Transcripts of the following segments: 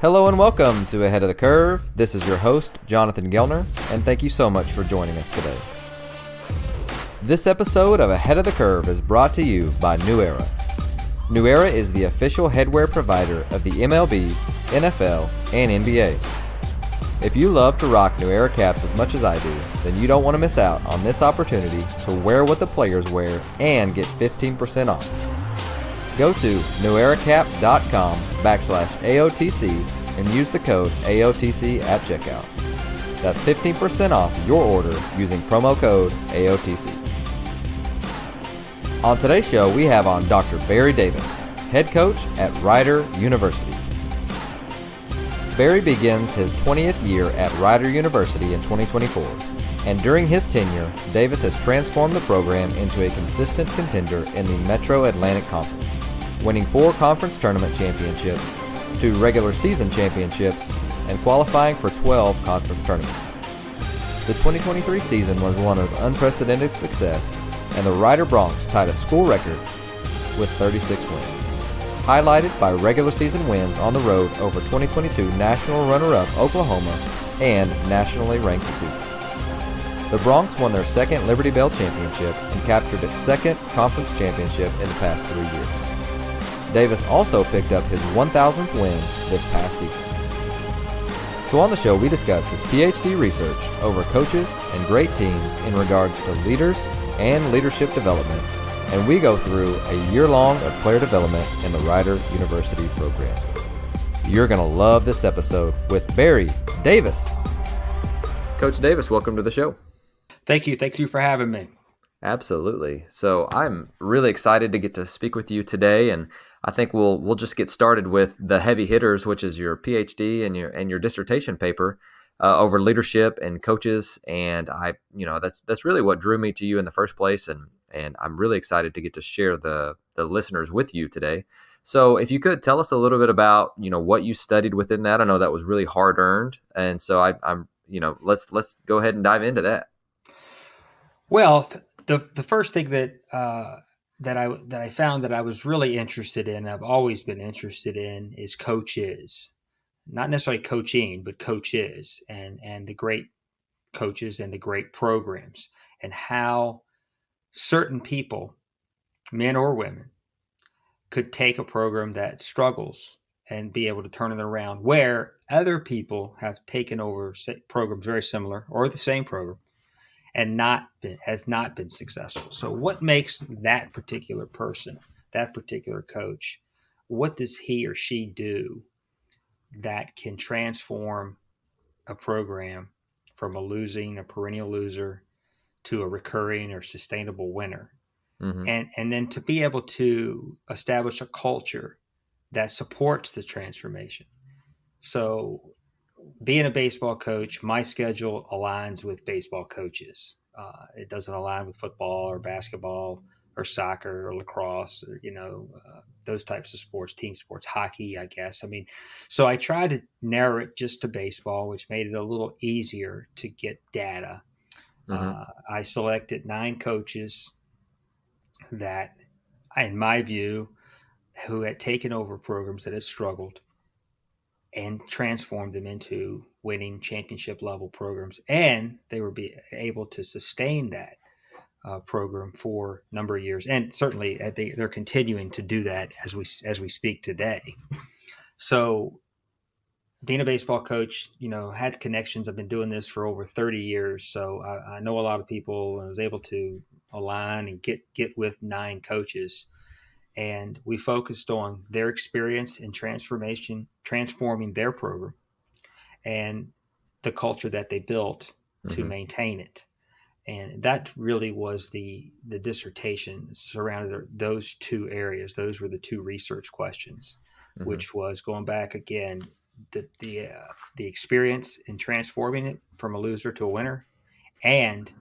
Hello and welcome to Ahead of the Curve. This is your host, Jonathan Gelner, and thank you so much for joining us today. This episode of Ahead of the Curve is brought to you by New Era. New Era is the official headwear provider of the MLB, NFL, and NBA. If you love to rock New Era caps as much as I do, then you don't want to miss out on this opportunity to wear what the players wear and get 15% off. Go to neweracap.com/AOTC and use the code AOTC at checkout. That's 15% off your order using promo code AOTC. On today's show, we have on Dr. Barry Davis, head coach at Rider University. Barry begins his 20th year at Rider University in 2024, and during his tenure, Davis has transformed the program into a consistent contender in the Metro Atlantic Conference, winning 4 conference tournament championships, 2 regular season championships, and qualifying for 12 conference tournaments. The 2023 season was one of unprecedented success, and the Rider Broncs tied a school record with 36 wins, highlighted by regular season wins on the road over 2022 national runner-up Oklahoma and nationally ranked Duke. The Broncs won their second Liberty Bell championship and captured its second conference championship in the past 3 years. Davis also picked up his 1,000th win this past season. So on the show, we discuss his PhD research over coaches and great teams in regards to leaders and leadership development, and we go through a year-long of player development in the Rider University program. You're going to love this episode with Barry Davis. Coach Davis, welcome to the show. Thank you. Thank you for having me. Absolutely. So I'm really excited to get to speak with you today, and I think we'll just get started with the heavy hitters, which is your PhD and your dissertation paper over leadership and coaches. And that's really what drew me to you in the first place, and I'm really excited to get to share the listeners with you today. So if you could tell us a little bit about what you studied within that. I know that was really hard earned, and so I'm let's go ahead and dive into that. Well, the first thing that I found that I was really interested in, I've always been interested in, is coaches. Not necessarily coaching, but coaches and the great coaches and the great programs, and how certain people, men or women, could take a program that struggles and be able to turn it around, where other people have taken over programs very similar or the same program and has not been successful. So what makes that particular person, that particular coach, what does he or she do that can transform a program from a perennial loser, to a recurring or sustainable winner? Mm-hmm. And then to be able to establish a culture that supports the transformation. So being a baseball coach, my schedule aligns with baseball coaches. It doesn't align with football or basketball or soccer or lacrosse or, those types of sports, team sports, hockey, I guess. So I try to narrow it just to baseball, which made it a little easier to get data. Mm-hmm. I selected 9 coaches that, in my view, who had taken over programs that had struggled and transformed them into winning championship level programs, and they were able to sustain that program for a number of years, and certainly they're continuing to do that as we speak today. So, being a baseball coach, had connections. I've been doing this for over 30 years, so I know a lot of people, and I was able to align and get with 9 coaches. And we focused on their experience in transforming their program, and the culture that they built to mm-hmm. maintain it. And that really was the dissertation surrounded those 2 areas. Those were the 2 research questions, mm-hmm. which was going back again, the experience in transforming it from a loser to a winner, and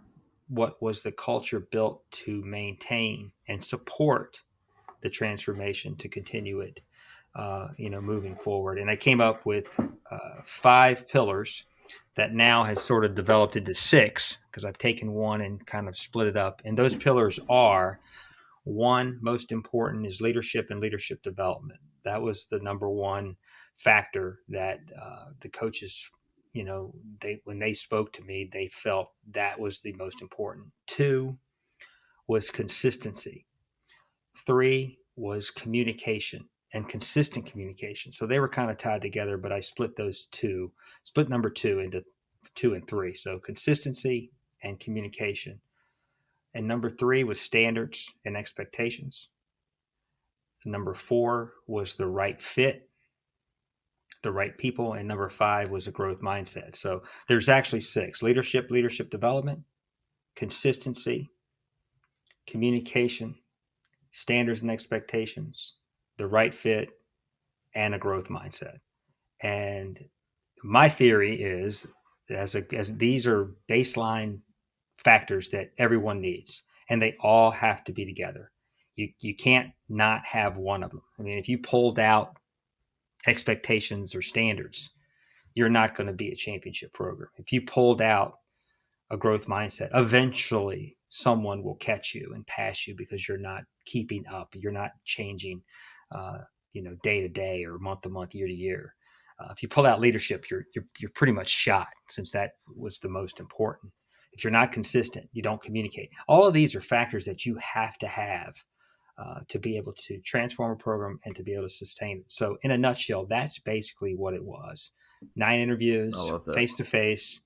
what was the culture built to maintain and support the transformation to continue it, moving forward. And I came up with 5 pillars that now has sort of developed into 6, because I've taken one and kind of split it up. And those pillars are: 1, most important, is leadership and leadership development. That was the number one factor that the coaches, when they spoke to me, they felt that was the most important. 2 was consistency. 3 was communication and consistent communication. So they were kind of tied together, but I split number 2 into 2 and 3. So consistency and communication. And number 3 was standards and expectations. Number 4 was the right fit, the right people. And number 5 was a growth mindset. So there's actually 6: leadership development, consistency, communication, standards and expectations, the right fit, and a growth mindset. And my theory is, as these are baseline factors that everyone needs, and they all have to be together. You can't not have one of them. I mean, if you pulled out expectations or standards, you're not going to be a championship program. If you pulled out a growth mindset, eventually someone will catch you and pass you because you're not keeping up. You're not changing, day to day or month to month, year to year. If you pull out leadership, you're pretty much shot, since that was the most important. If you're not consistent, you don't communicate. All of these are factors that you have to be able to transform a program and to be able to sustain it. So in a nutshell, that's basically what it was. 9 interviews, face-to-face.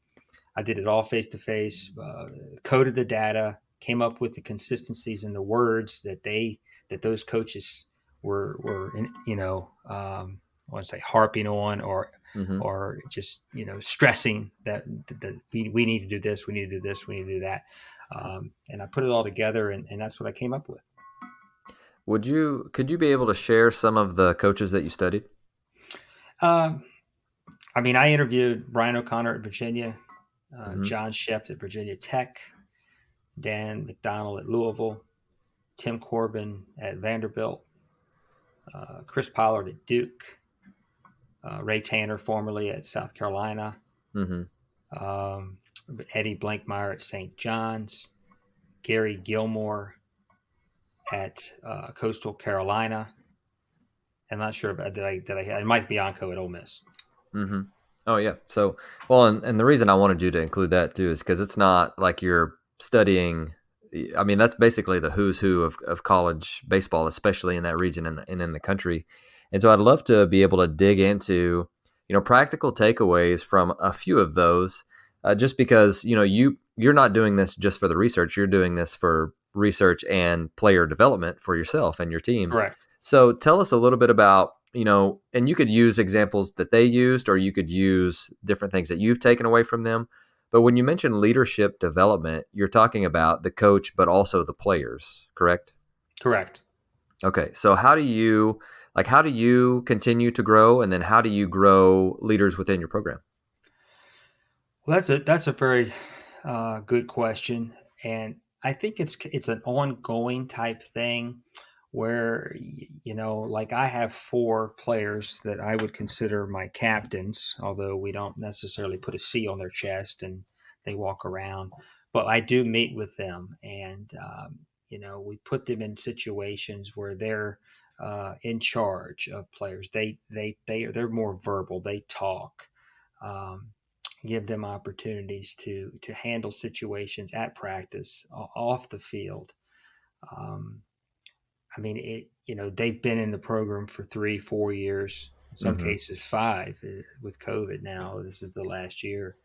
I did it all face-to-face, coded the data, came up with the consistencies in the words that those coaches were I want to say harping on or just, stressing that we need to do this, we need to do this, we need to do that. And I put it all together, and that's what I came up with. Could you be able to share some of the coaches that you studied? I interviewed Brian O'Connor at Virginia, John Sheft at Virginia Tech, Dan McDonald at Louisville, Tim Corbin at Vanderbilt, Chris Pollard at Duke, Ray Tanner formerly at South Carolina, Eddie Blankmeyer at St. John's, Gary Gilmore at Coastal Carolina. I'm not sure about did Mike Bianco at Ole Miss. Mm-hmm. Oh yeah. So, well, and the reason I wanted you to include that too is because it's not like you're studying. I mean, that's basically the who's who of college baseball, especially in that region and in the country. And so I'd love to be able to dig into, practical takeaways from a few of those, just because, you're not doing this just for the research. You're doing this for research and player development for yourself and your team. Correct. So tell us a little bit about, and you could use examples that they used, or you could use different things that you've taken away from them. But when you mention leadership development, you're talking about the coach, but also the players, correct? Correct. Okay. So how do you continue to grow, and then how do you grow leaders within your program? Well, that's a very good question. And I think it's an ongoing type thing where, like I have 4 players that I would consider my captains, although we don't necessarily put a C on their chest and they walk around, but I do meet with them, and, we put them in situations where they're in charge of players. They're more verbal. They talk, give them opportunities to handle situations at practice, off the field. They've been in the program for 3-4 years, in some cases 5 with COVID now. This is the last year.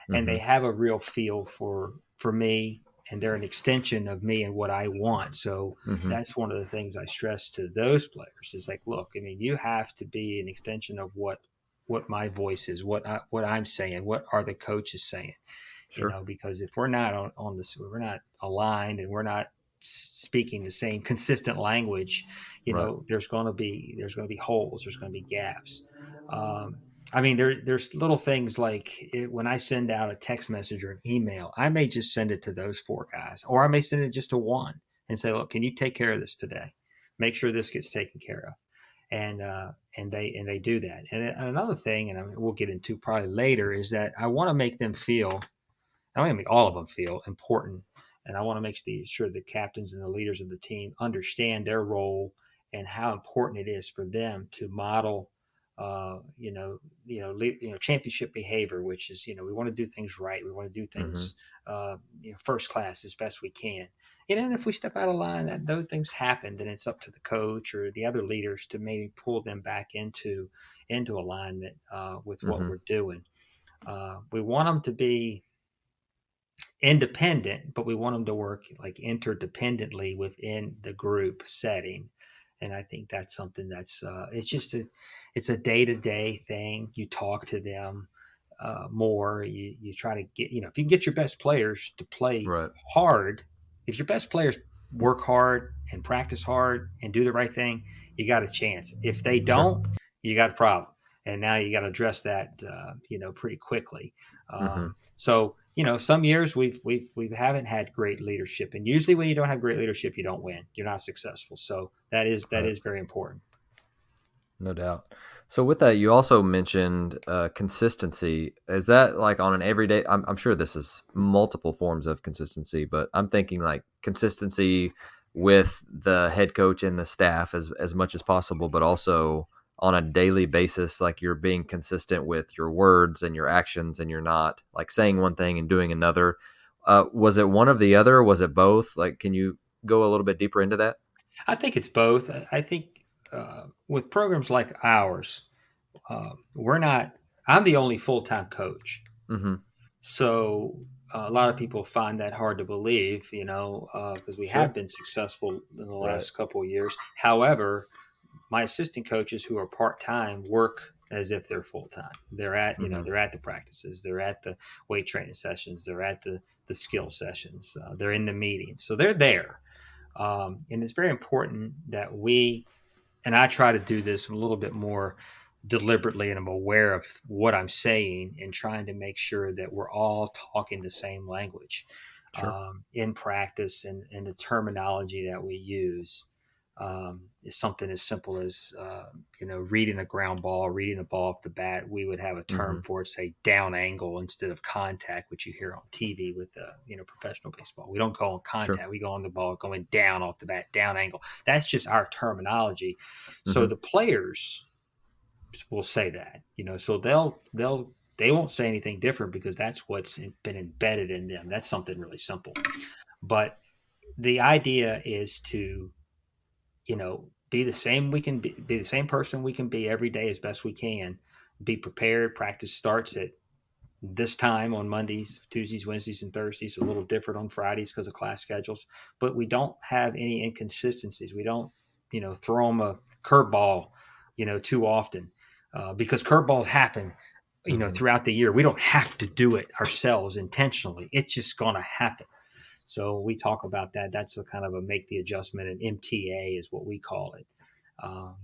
And they have a real feel for me, and they're an extension of me and what I want. So that's one of the things I stress to those players is like, look, you have to be an extension of what my voice is, what I'm saying, what are the coaches saying, Sure. because if we're not on this, we're not aligned and we're not speaking the same consistent language, Right. there's going to be holes, there's going to be gaps. There's little things like when I send out a text message or an email, I may just send it to those 4 guys, or I may send it just to one and say, look, can you take care of this today? Make sure this gets taken care of. And they do that. And another thing, and we'll get into probably later, is that I want to make them feel, I want to make all of them feel important. And I want to make sure the captains and the leaders of the team understand their role and how important it is for them to model, championship behavior, which is, we want to do things right. We want to do Mm-hmm. things, first class as best we can. And if we step out of line, that those things happen, then it's up to the coach or the other leaders to maybe pull them back into alignment with what Mm-hmm. we're doing. We want them to be independent, but we want them to work like interdependently within the group setting. And I think that's something that's it's a day-to-day thing. You talk to them more. You try to get, if you can get your best players to play Right. hard, if your best players work hard and practice hard and do the right thing, you got a chance. If they Sure. don't, you got a problem. And now you got to address that, pretty quickly. Mm-hmm. So, some years we haven't had great leadership, and usually when you don't have great leadership, you don't win. You're not successful. So that Right. is very important. No doubt. So with that, you also mentioned consistency. Is that like on an everyday? I'm sure this is multiple forms of consistency, but I'm thinking like consistency with the head coach and the staff as much as possible, but also on a daily basis, like you're being consistent with your words and your actions, and you're not like saying one thing and doing another. Was it one of the other? Was it both? Like, can you go a little bit deeper into that? I think it's both. I think with programs like ours, we're not. I'm the only full time coach, Mm-hmm. so a lot of people find that hard to believe, because we have Sure. been successful in the Right. last couple of years. However, my assistant coaches who are part time work as if they're full time. Mm-hmm. They're at the practices, they're at the weight training sessions, they're at the skill sessions, they're in the meetings, so they're there. And it's very important that and I try to do this a little bit more deliberately, and I'm aware of what I'm saying and trying to make sure that we're all talking the same language Sure. in practice, and the terminology that we use is something as simple as reading a ground ball, reading the ball off the bat. We would have a Mm-hmm. term for it, say down angle instead of contact, which you hear on TV with professional baseball. We don't go on Sure. contact; we go on the ball going down off the bat, down angle. That's just our terminology. So Mm-hmm. the players will say that, so they won't say anything different because that's what's been embedded in them. That's something really simple. But the idea is to, be the same. We can be the same person we can be every day as best we can. Be prepared. Practice starts at this time on Mondays, Tuesdays, Wednesdays, and Thursdays. A little different on Fridays because of class schedules. But we don't have any inconsistencies. We don't, throw them a curveball, too often because curveballs happen, Mm-hmm. throughout the year. We don't have to do it ourselves intentionally. It's just going to happen. So we talk about that. That's a kind of a make the adjustment, and MTA is what we call it.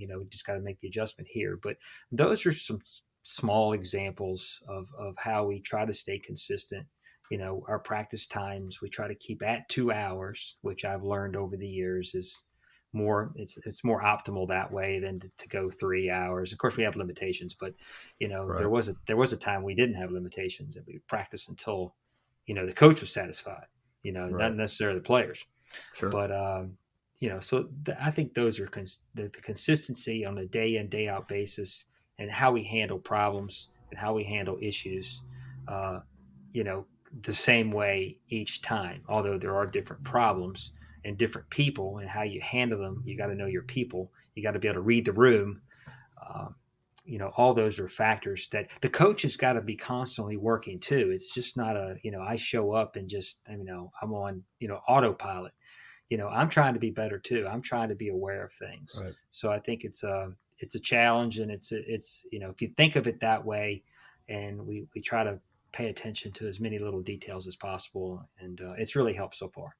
We just got to make the adjustment here. But those are some small examples of how we try to stay consistent. Our practice times, we try to keep at 2 hours, which I've learned over the years is it's more optimal that way than to go 3 hours. Of course, we have limitations, but Right. there was a time we didn't have limitations, and we practiced until the coach was satisfied. Not Right. necessarily the players, Sure. but so I think those are the consistency on a day in day out basis, and how we handle problems and how we handle issues. Uh, you know, the same way each time. Although there are different problems and different people, and how you handle them, you got to know your people. You got to be able to read the room. Um, all those are factors that the coach has got to be constantly working too. It's just not I show up and just, I'm on, autopilot. I'm trying to be better too. I'm trying to be aware of things. Right. So I think it's a challenge, and it's, if you think of it that way, and we try to pay attention to as many little details as possible. And it's really helped so far.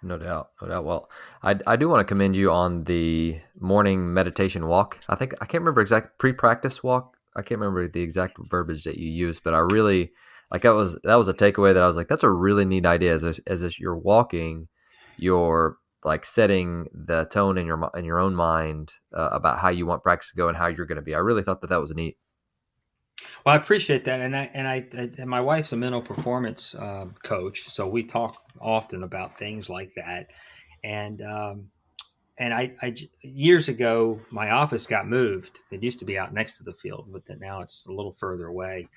No doubt. No doubt. Well, I do want to commend you on the morning meditation walk. I think I can't remember exact pre-practice walk. I can't remember the exact verbiage that you used, but I really like that was a takeaway that I was like, that's a really neat idea. As you're walking, you're like setting the tone in your own mind about how you want practice to go and how you're going to be. I really thought that was neat. Well, I appreciate that, and my wife's a mental performance coach, so we talk often about things like that, and years ago, my office got moved. It used to be out next to the field, but then now it's a little further away.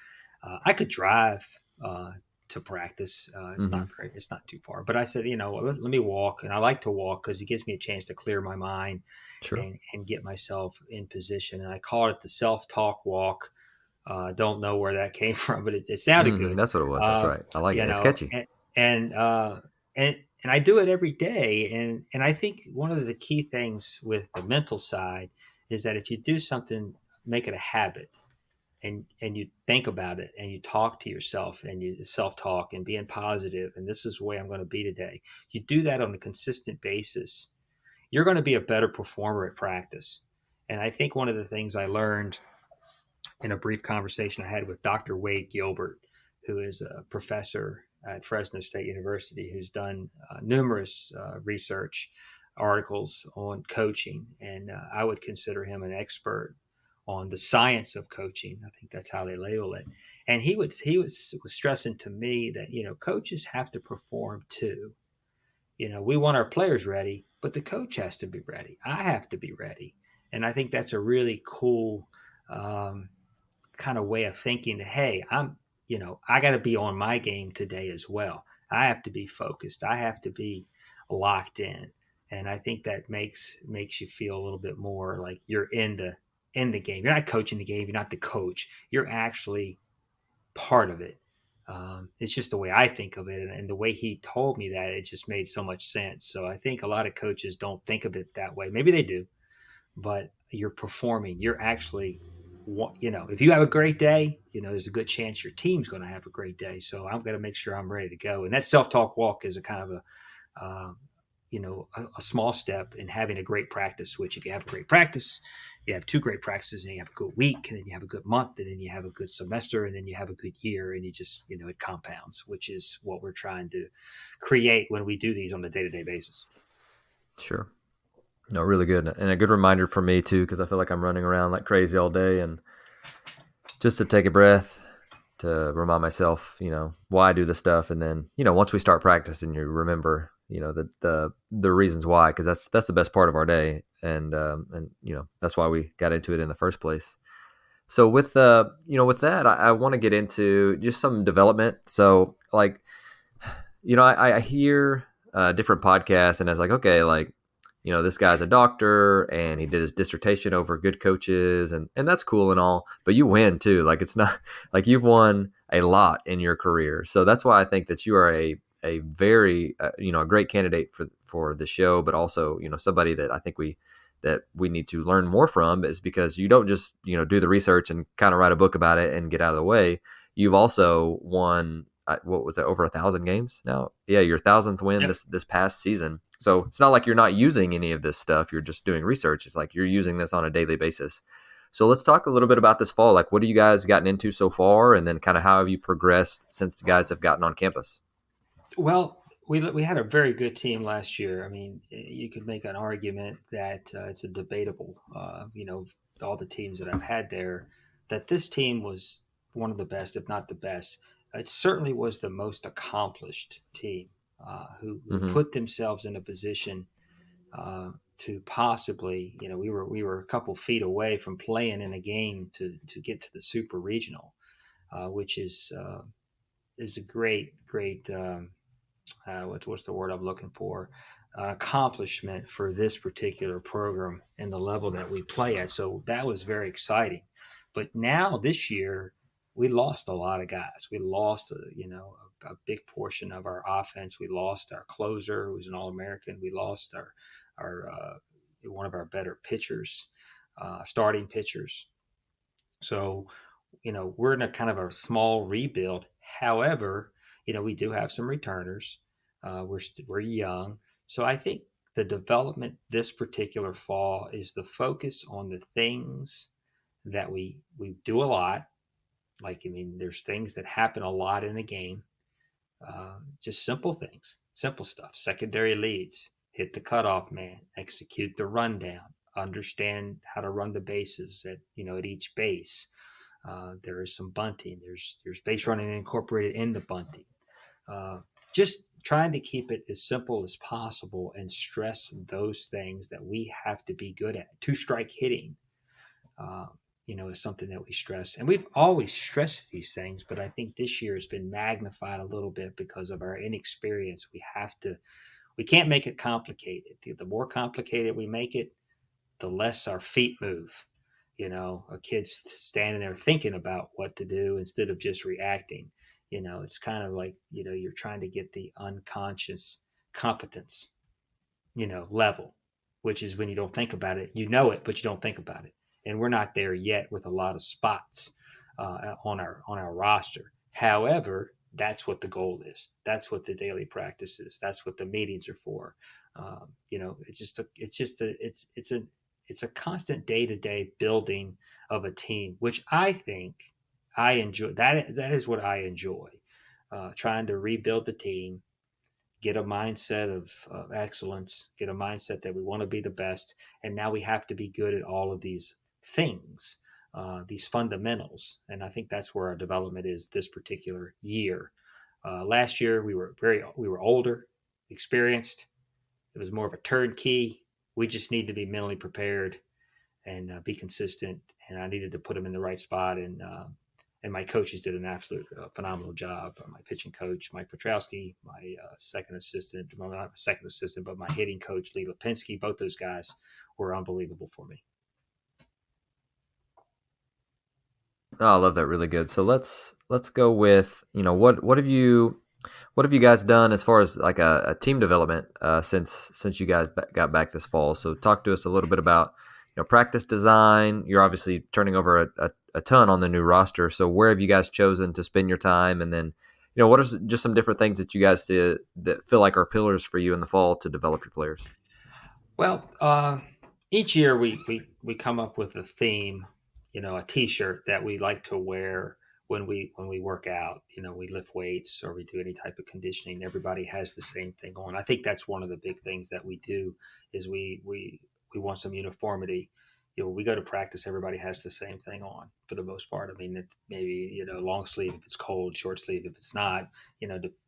I could drive to practice. Mm-hmm. It's not too far. But I said, let me walk, and I like to walk because it gives me a chance to clear my mind Sure. and get myself in position. And I call it the self-talk walk. Don't know where that came from, but it sounded Mm-hmm. good. That's what it was. That's Uh, right. I like it. you It's know, catchy. and uh, and and I do it every day. And I think one of the key things with the mental side is that if you do something, make it a habit, and you think about it, and you talk to yourself, and you self-talk and being positive, and this is the way I'm going to be today. You do that on a consistent basis, you're going to be a better performer at practice. And I think one of the things I learned in a brief conversation I had with Dr. Wade Gilbert, who is a professor at Fresno State University, who's done numerous research articles on coaching. And I would consider him an expert on the science of coaching. I think that's how they label it. And he was stressing to me that, coaches have to perform too. We want our players ready, but the coach has to be ready. I have to be ready. And I think that's a really cool um, kind of way of thinking that, hey, I got to be on my game today as well. I have to be focused. I have to be locked in. And I think that makes you feel a little bit more like you're in the game. You're not coaching the game. You're not the coach. You're actually part of it. It's just the way I think of it, and the way he told me that, it just made so much sense. So I think a lot of coaches don't think of it that way. Maybe they do, but you're performing. You're actually, if you have a great day, there's a good chance your team's going to have a great day. So I'm going to make sure I'm ready to go. And that self-talk walk is a kind of a small step in having a great practice, which if you have a great practice, you have two great practices, and you have a good week, and then you have a good month, and then you have a good semester, and then you have a good year, and you just, it compounds, which is what we're trying to create when we do these on a day-to-day basis. Sure. No, really good. And a good reminder for me too, because I feel like I'm running around like crazy all day, and just to take a breath, to remind myself, why I do this stuff. And then, once we start practicing, you remember, the reasons why, because that's the best part of our day. And that's why we got into it in the first place. So with that, I want to get into just some development. So like, I hear different podcasts, and I was like, okay, like, this guy's a doctor and he did his dissertation over good coaches, and that's cool and all, but you win too. Like, it's not like you've won a lot in your career. So that's why I think that you are a very, a great candidate for the show, but also, somebody that I think we need to learn more from, is because you don't just, do the research and kind of write a book about it and get out of the way. You've also won, what was it, over 1,000 games now? Yeah, your 1,000th win Yep. this past season. So it's not like you're not using any of this stuff. You're just doing research. It's like you're using this on a daily basis. So let's talk a little bit about this fall. Like, what have you guys gotten into so far? And then kind of how have you progressed since the guys have gotten on campus? Well, we had a very good team last year. I mean, you could make an argument that it's a debatable, all the teams that I've had there, that this team was one of the best, if not the best. It certainly was the most accomplished team who Mm-hmm. put themselves in a position to possibly, we were a couple feet away from playing in a game to get to the super regional, which is a great. What's the word I'm looking for? Accomplishment for this particular program and the level that we play at. So that was very exciting. But now this year, we lost a lot of guys. We lost, a big portion of our offense. We lost our closer, who was an All-American. We lost our one of our better pitchers, starting pitchers. So, we're in a kind of a small rebuild. However, we do have some returners. We're young, so I think the development this particular fall is the focus on the things that we do a lot. Like, I mean, there's things that happen a lot in the game. Just simple things, simple stuff. Secondary leads, hit the cutoff man, execute the rundown, understand how to run the bases at each base. There is some bunting. There's base running incorporated in the bunting. just trying to keep it as simple as possible and stress those things that we have to be good at. Two strike hitting, uh, is something that we stress. And we've always stressed these things, but I think this year has been magnified a little bit because of our inexperience. We can't make it complicated. The more complicated we make it, the less our feet move. A kid's standing there thinking about what to do instead of just reacting. It's kind of like, you're trying to get the unconscious competence, level, which is when you don't think about it. You know it, but you don't think about it. And we're not there yet with a lot of spots on our roster. However, that's what the goal is. That's what the daily practice is. That's what the meetings are for. It's a constant day to day building of a team, which I think I enjoy. That is what I enjoy. Trying to rebuild the team, get a mindset of excellence, get a mindset that we want to be the best, and now we have to be good at all of these things, these fundamentals. And I think that's where our development is this particular year. Last year we were older, experienced. It was more of a turnkey. We just need to be mentally prepared and be consistent. And I needed to put them in the right spot. And my coaches did an absolute phenomenal job. My pitching coach, Mike Petrowski, my second assistant, well, not second assistant, but my hitting coach, Lee Lipinski, both those guys were unbelievable for me. Oh, I love that. Really good. So let's go with, what have you guys done as far as like a team development since you guys got back this fall? So talk to us a little bit about practice design. You're obviously turning over a ton on the new roster. So where have you guys chosen to spend your time? And then, what are just some different things that you guys do that feel like are pillars for you in the fall to develop your players? Well, each year we come up with a theme, a T-shirt that we like to wear when we work out. We lift weights or we do any type of conditioning. Everybody has the same thing on. I think that's one of the big things that we do is we want some uniformity. We go to practice, everybody has the same thing on for the most part. I mean, it maybe, long sleeve if it's cold, short sleeve if it's not,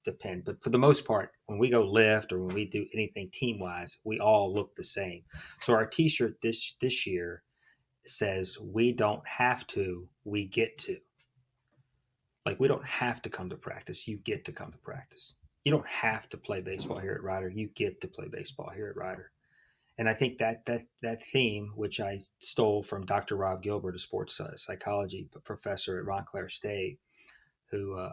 depend. But for the most part, when we go lift or when we do anything team wise, we all look the same. So our T-shirt this year says, "We don't have to, we get to." Like, we don't have to come to practice. You get to come to practice. You don't have to play baseball here at Rider. You get to play baseball here at Rider. And I think that theme, which I stole from Dr. Rob Gilbert, a sports psychology professor at Montclair State, who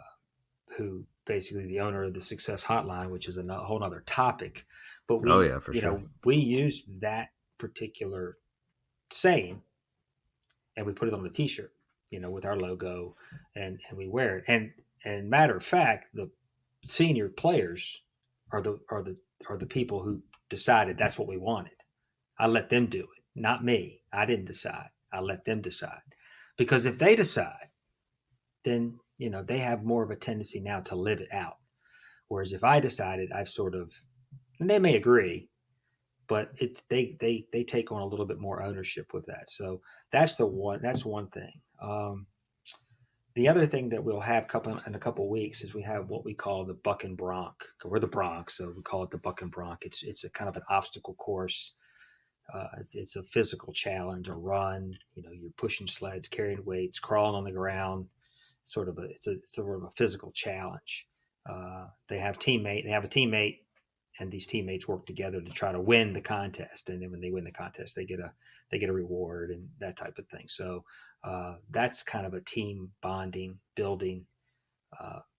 basically the owner of the Success Hotline, which is a whole other topic. But Oh yeah, for sure. We used that particular saying and we put it on the T-shirt, with our logo, and we wear it. And matter of fact, the senior players are the people who decided that's what we wanted. I let them do it, not me. I didn't decide. I let them decide. Because if they decide, then, they have more of a tendency now to live it out. Whereas if I decided, I've sort of, and they may agree, but it's they take on a little bit more ownership with that. So that's one thing. The other thing that we'll have in a couple of weeks is we have what we call the Buck and Bronc. We're the Bronx, so we call it the Buck and Bronc. It's a kind of an obstacle course. It's a physical challenge, a run. You're pushing sleds, carrying weights, crawling on the ground. It's sort of a physical challenge. They have a teammate, and these teammates work together to try to win the contest. And then when they win the contest, they get a reward and that type of thing. So that's kind of a team bonding, building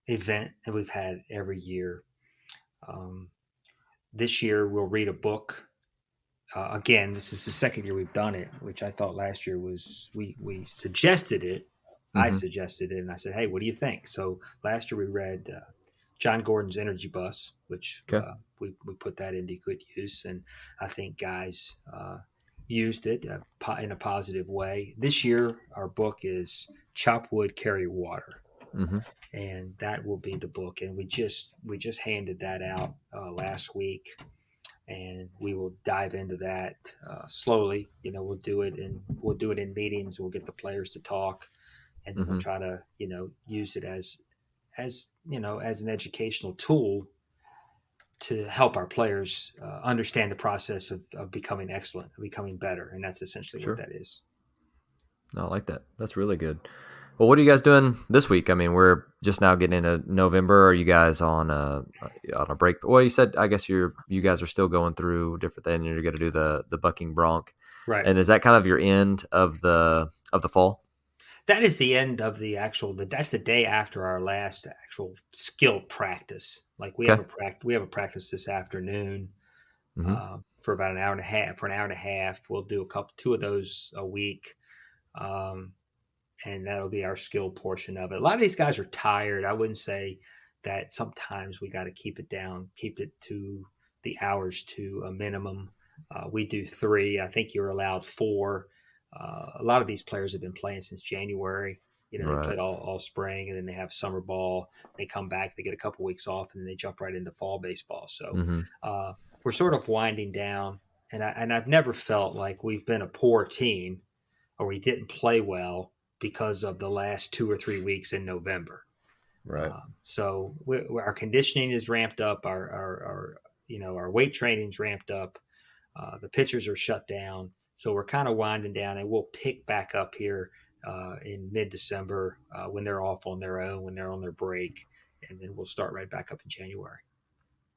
event that we've had every year. This year we'll read a book. Again, this is the second year we've done it, which I thought last year was we suggested it. Mm-hmm. I suggested it, and I said, "Hey, what do you think?" So last year we read John Gordon's Energy Bus, which we put that into good use, and I think guys used it in a positive way. This year, our book is Chop Wood, Carry Water, and that will be the book. And we just handed that out last week. And we will dive into that slowly. We'll do it in meetings. We'll get the players to talk, and then we'll try to use it as an educational tool to help our players understand the process of becoming excellent, of becoming better, and that's essentially what Sure. that is. No, I like that. That's really good. Well, what are you guys doing this week? I mean, we're just now getting into November. Are you guys on a break? Well, you said I guess you guys are still going through different things. You're going to do the bucking bronc, Right. and is that kind of your end of the fall? That is the end of that's the day after our last actual skill practice. Like Okay. we have a practice this afternoon Mm-hmm. for about an hour and a half. For an hour and a half, we'll do two of those a week. Um, and that'll be our skill portion of it. A lot of these guys are tired. I wouldn't say that sometimes we got to keep it down, keep it to the hours to a minimum. We do 3. I think you're allowed 4. A lot of these players have been playing since January. You know, they Right. played all spring, and then they have summer ball. They come back, they get a couple weeks off, and then they jump right into fall baseball. So Mm-hmm. we're sort of winding down, and I've never felt like we've been a poor team or we didn't play well because of the last 2 or 3 weeks in November. Right. So our conditioning is ramped up. Our weight training's ramped up. The pitchers are shut down. So we're kind of winding down, and we'll pick back up here in mid-December when they're off on their own, when they're on their break, and then we'll start right back up in January.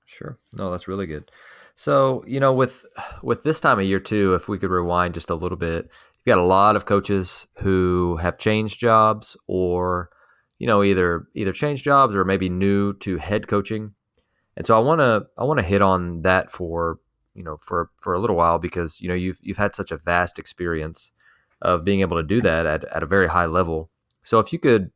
Sure. No, that's really good. So, with this time of year too, if we could rewind just a little bit, you've got a lot of coaches who have changed jobs or, either changed jobs or maybe new to head coaching. And so I want to hit on that for a little while because, you've had such a vast experience of being able to do that at a very high level. So if you could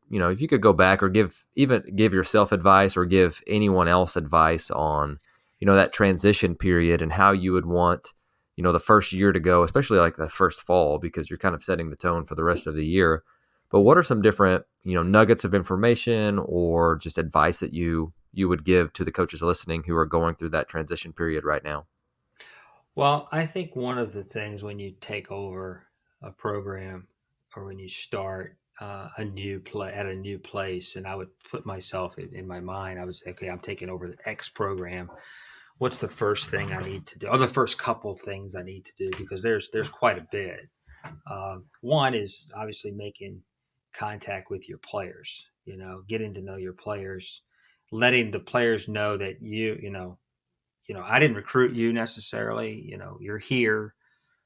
go back or give yourself advice or give anyone else advice on, that transition period and how you would want, the first year to go, especially like the first fall, because you're kind of setting the tone for the rest of the year. But what are some different, nuggets of information or just advice that you would give to the coaches listening who are going through that transition period right now? Well, I think one of the things when you take over a program or when you start a new play at a new place, and I would put myself in my mind, I would say, okay, I'm taking over the X program. What's the first thing I need to do, or the first couple things I need to do? Because there's quite a bit. One is obviously making contact with your players. Getting to know your players, letting the players know that I didn't recruit you necessarily. You're here,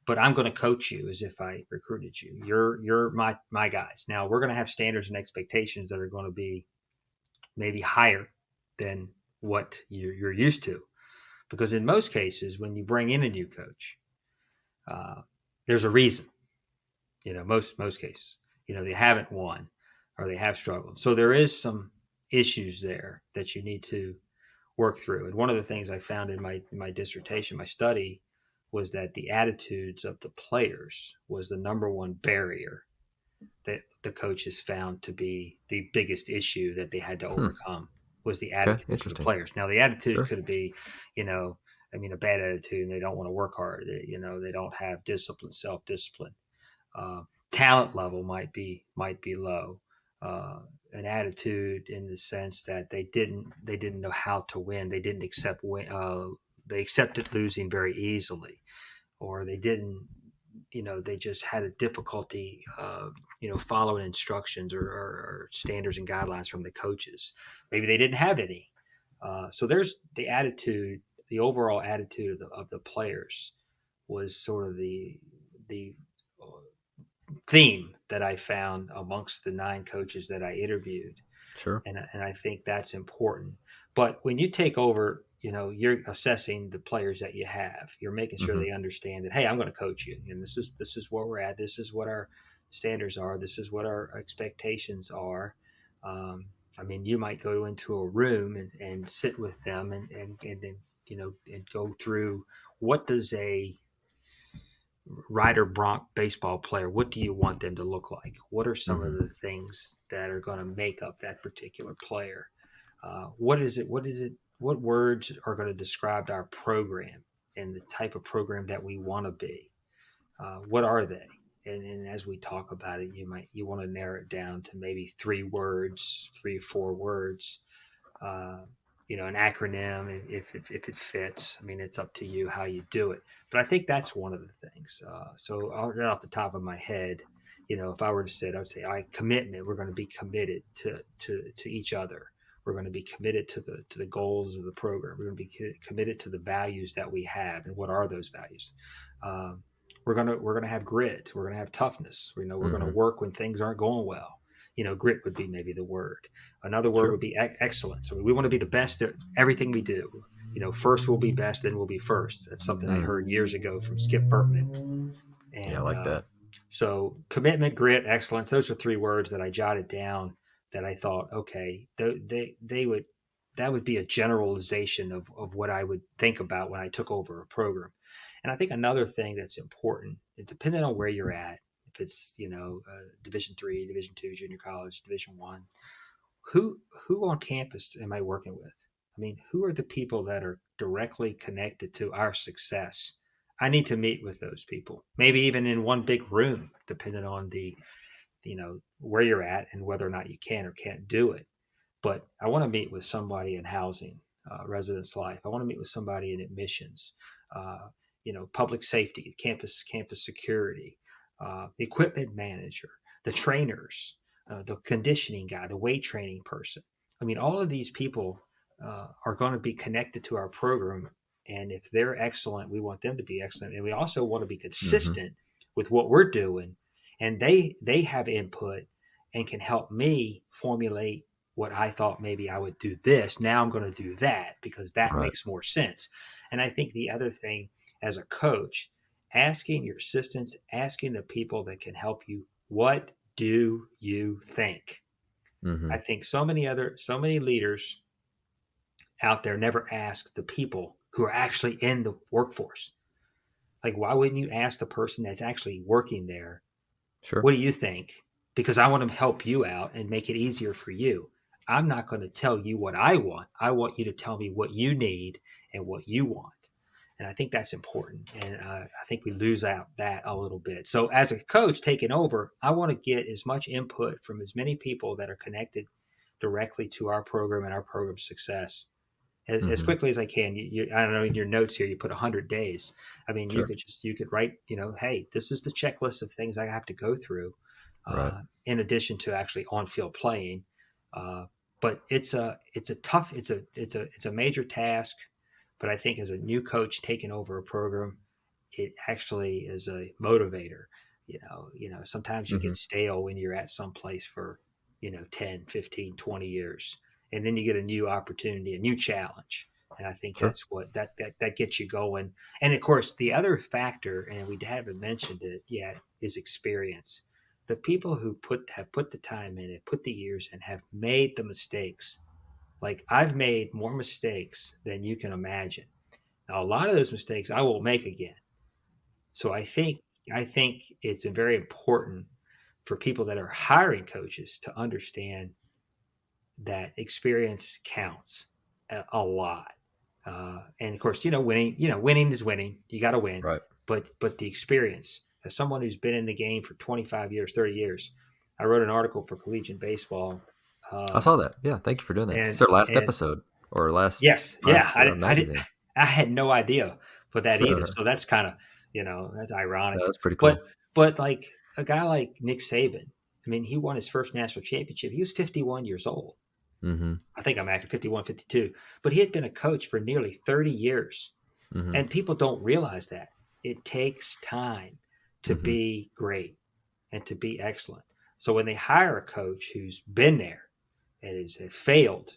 but I'm going to coach you as if I recruited you. You're my guys. Now we're going to have standards and expectations that are going to be maybe higher than what you're used to, because in most cases, when you bring in a new coach, uh, there's a reason. Most cases, they haven't won or they have struggled, so there is some issues there that you need to work through. And one of the things I found in my dissertation, my study, was that the attitudes of the players was the number one barrier that the coaches found to be the biggest issue that they had to Hmm. overcome was the Okay. attitudes of the Interesting. players. Now the attitude Sure. could be, a bad attitude and they don't want to work hard. They don't have discipline, self-discipline. Uh, Talent level might be low. An attitude in the sense that they didn't know how to win. They didn't accept win. They accepted losing very easily, or they didn't. They just had a difficulty, following instructions or standards and guidelines from the coaches. Maybe they didn't have any. So there's the attitude, the overall attitude of the players was sort of the theme that I found amongst the 9 coaches that I interviewed. Sure. And I think that's important. But when you take over, you're assessing the players that you have. You're making sure Mm-hmm. they understand that, hey, I'm going to coach you, and this is where we're at. This is what our standards are. This is what our expectations are. Um, I mean, you might go into a room and sit with them and then and go through what does a Ryder Bronc baseball player, what do you want them to look like? What are some of Mm-hmm. the things that are going to make up that particular player? What is it? What is it? What words are going to describe our program and the type of program that we want to be? What are they? And as we talk about it, you want to narrow it down to maybe 3 words, 3 or 4 words, uh, an acronym if it fits. I mean, it's up to you how you do it. But I think that's one of the things. So right off the top of my head, if I were to say it, I would say, all right, commitment. We're going to be committed to each other. We're going to be committed to the goals of the program. We're going to be committed to the values that we have, and what are those values? We're gonna have grit. We're gonna have toughness. We're gonna work when things aren't going well. Grit would be maybe the word. Another word Sure. would be excellence. So we want to be the best at everything we do. First we'll be best, then we'll be first. That's something I heard years ago from Skip Bertman. And Yeah, I like that. So commitment, grit, excellence. Those are three words that I jotted down that I thought, okay, that would be a generalization of what I would think about when I took over a program. And I think another thing that's important, depending on where you're at, if it's Division III, Division II, junior college, Division I, who on campus am I working with? I mean, who are the people that are directly connected to our success? I need to meet with those people, maybe even in one big room, depending on the where you're at and whether or not you can or can't do it. But I want to meet with somebody in housing, residence life. I want to meet with somebody in admissions, public safety, campus security, equipment manager, the trainers, the conditioning guy, the weight training person. I mean, all of these people are going to be connected to our program. And if they're excellent, we want them to be excellent. And we also want to be consistent with what we're doing. And they have input and can help me formulate what I thought maybe I would do this. Now I'm going to do that because that makes more sense. And I think the other thing as a coach, asking your assistants, asking the people that can help you, what do you think? I think so many leaders out there never ask the people who are actually in the workforce. Like, why wouldn't you ask the person that's actually working there? Sure. What do you think? Because I want to help you out and make it easier for you. I'm not going to tell you what I want. I want you to tell me what you need and what you want. And I think that's important. And I think we lose out that a little bit. So as a coach taking over, I want to get as much input from as many people that are connected directly to our program and our program's success as quickly as I can. I don't know, in your notes here, you put 100 days. I mean, Sure. you could write, hey, this is the checklist of things I have to go through, in addition to actually on-field playing. But it's a major task. But I think as a new coach taking over a program, it actually is a motivator. Sometimes you get stale when you're at some place for, 10, 15, 20 years. And then you get a new opportunity, a new challenge. And I think that's what that gets you going. And of course, the other factor, and we haven't mentioned it yet, is experience. The people who have put the time in it, put the years in, have made the mistakes. Like, I've made more mistakes than you can imagine. Now, a lot of those mistakes I won't make again. So I think it's very important for people that are hiring coaches to understand that experience counts a lot. And of course, winning is winning. You got to win. Right. But the experience, as someone who's been in the game for 25 years, 30 years, I wrote an article for Collegiate Baseball. I saw that. Yeah, thank you for doing that. It's our last episode or last. Yes, yeah. Magazine. I had no idea for that either. So that's kind of, that's ironic. Yeah, that's pretty cool. But like a guy like Nick Saban, I mean, he won his first national championship. He was 51 years old. I think I'm accurate, 51, 52. But he had been a coach for nearly 30 years. And people don't realize that. It takes time to be great and to be excellent. So when they hire a coach who's been there and has failed,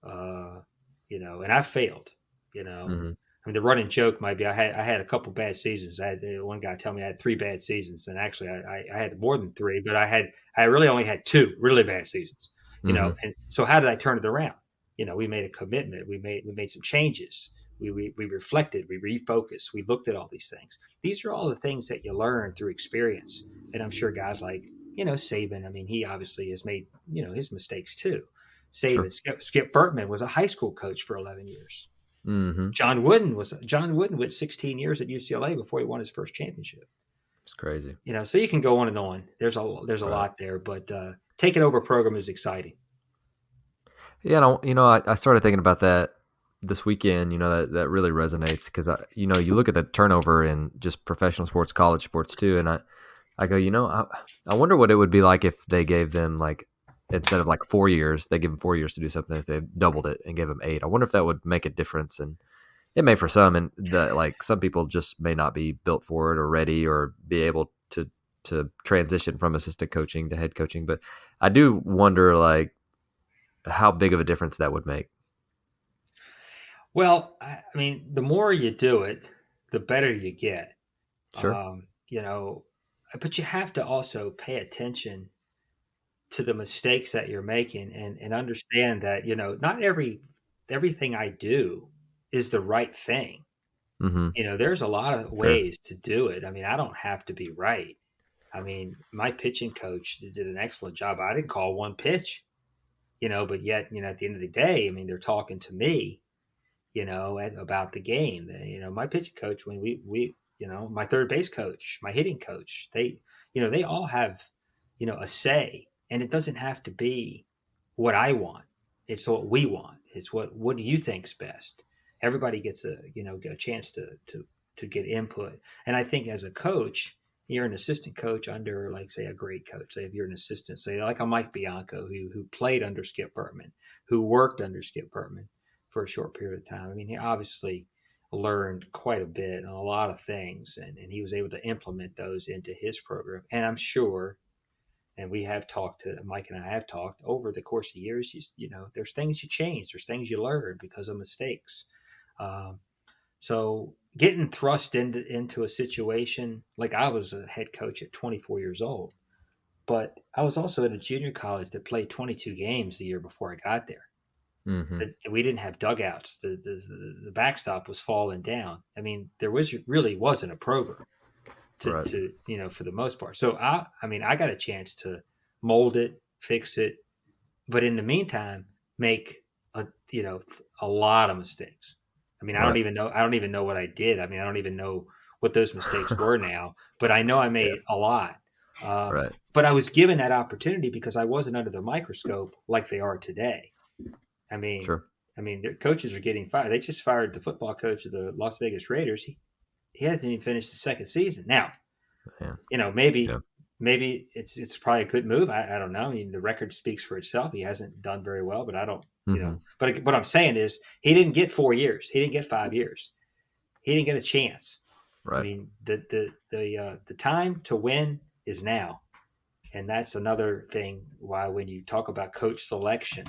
and I've failed, I mean, the running joke might be I had a couple bad seasons. I had one guy tell me I had 3 bad seasons, and actually I had more than 3, but I really only had 2 really bad seasons. And so how did I turn it around? We made a commitment. We made some changes. We reflected, we refocused, we looked at all these things. These are all the things that you learn through experience. And I'm sure guys like, Saban, I mean, he obviously has made, his mistakes too. Saban, Skip Bertman was a high school coach for 11 years. John Wooden went 16 years at UCLA before he won his first championship. It's crazy. So you can go on and on. There's a lot there, but taking over a program is exciting. Yeah, I started thinking about that this weekend, that really resonates because you look at the turnover in just professional sports, college sports too, and I go, I wonder what it would be like if they gave them like instead of like 4 years, they give them 4 years to do something. If they doubled it and gave them 8, I wonder if that would make a difference. And it may for some, and like some people just may not be built for it or ready or be able to transition from assistant coaching to head coaching. But I do wonder like how big of a difference that would make. Well, I mean, the more you do it, the better you get. Sure. You know, but you have to also pay attention to the mistakes that you're making and understand that, not everything I do is the right thing. Mm-hmm. There's a lot of Fair. ways to do it. I mean, I don't have to be right. I mean, my pitching coach did an excellent job. I didn't call one pitch, but yet, at the end of the day, I mean, they're talking to me, about the game. My pitching coach, when my third base coach, my hitting coach, they all have, a say, and it doesn't have to be what I want. It's what we want. It's what do you think's best? Everybody gets get a chance to get input. And I think as a coach, you're an assistant coach under, like, say, a great coach. Say if you're an assistant, say like a Mike Bianco who played under Skip Bertman, who worked under Skip Bertman for a short period of time. I mean, he obviously learned quite a bit on a lot of things, and he was able to implement those into his program. And I'm sure, and we have talked to Mike and I have talked over the course of years. There's things you change, there's things you learn because of mistakes. Um, so getting thrust into a situation, like I was a head coach at 24 years old, but I was also at a junior college that played 22 games the year before I got there. Mm-hmm. That we didn't have dugouts. The backstop was falling down. I mean, there really wasn't a program Right. to for the most part. So I got a chance to mold it, fix it, but in the meantime, make a lot of mistakes. I mean, Right. I don't even know what I did. I mean, I don't even know what those mistakes were now, but I know I Yeah. made a lot. Right. But I was given that opportunity because I wasn't under the microscope like they are today. I mean, Sure. their coaches are getting fired. They just fired the football coach of the Las Vegas Raiders. He hasn't even finished the second season. Now, Yeah. Yeah. maybe it's probably a good move. I don't know. I mean, the record speaks for itself. He hasn't done very well, but I don't, Mm-hmm. But what I'm saying is, he didn't get 4 years. He didn't get 5 years. He didn't get a chance. I Right. mean, the time to win is now, and that's another thing why when you talk about coach selection,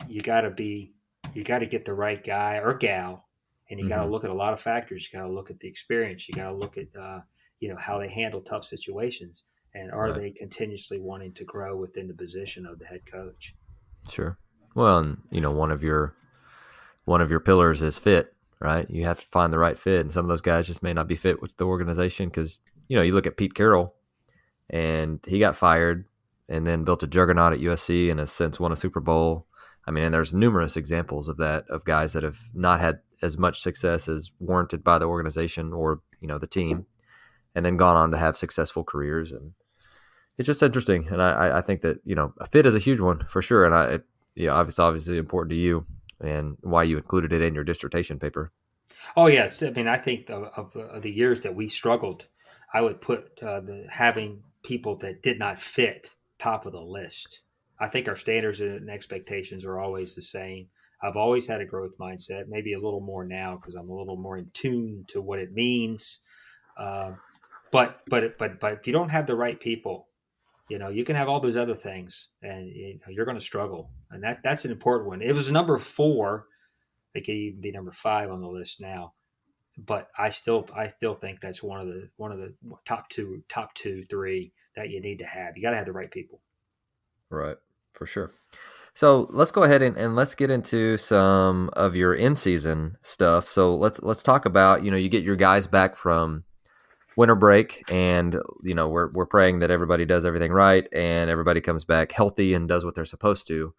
you got to get the right guy or gal, and you got to Mm-hmm. look at a lot of factors. You got to look at the experience. You got to look at how they handle tough situations, and are Right. they continuously wanting to grow within the position of the head coach. Sure. Well, and one of your pillars is fit, right? You have to find the right fit, and some of those guys just may not be fit with the organization because you look at Pete Carroll, and he got fired, and then built a juggernaut at USC, and has since won a Super Bowl. I mean, and there's numerous examples of that, of guys that have not had as much success as warranted by the organization or the team, and then gone on to have successful careers. And it's just interesting, and I think that a fit is a huge one for sure, and it's obviously important to you, and why you included it in your dissertation paper. Oh yes, I mean, I think of the years that we struggled, I would put the having people that did not fit top of the list. I think our standards and expectations are always the same. I've always had a growth mindset, maybe a little more now because I'm a little more in tune to what it means. Uh, but if you don't have the right people, you can have all those other things, and you're going to struggle. And that's an important one. It was number 4. It could even be number 5 on the list now, but I still think that's one of the top two, three that you need to have. You got to have the right people. Right, for sure. So let's go ahead and let's get into some of your in-season stuff. So let's talk about you get your guys back from winter break, and we're praying that everybody does everything right and everybody comes back healthy and does what they're supposed to.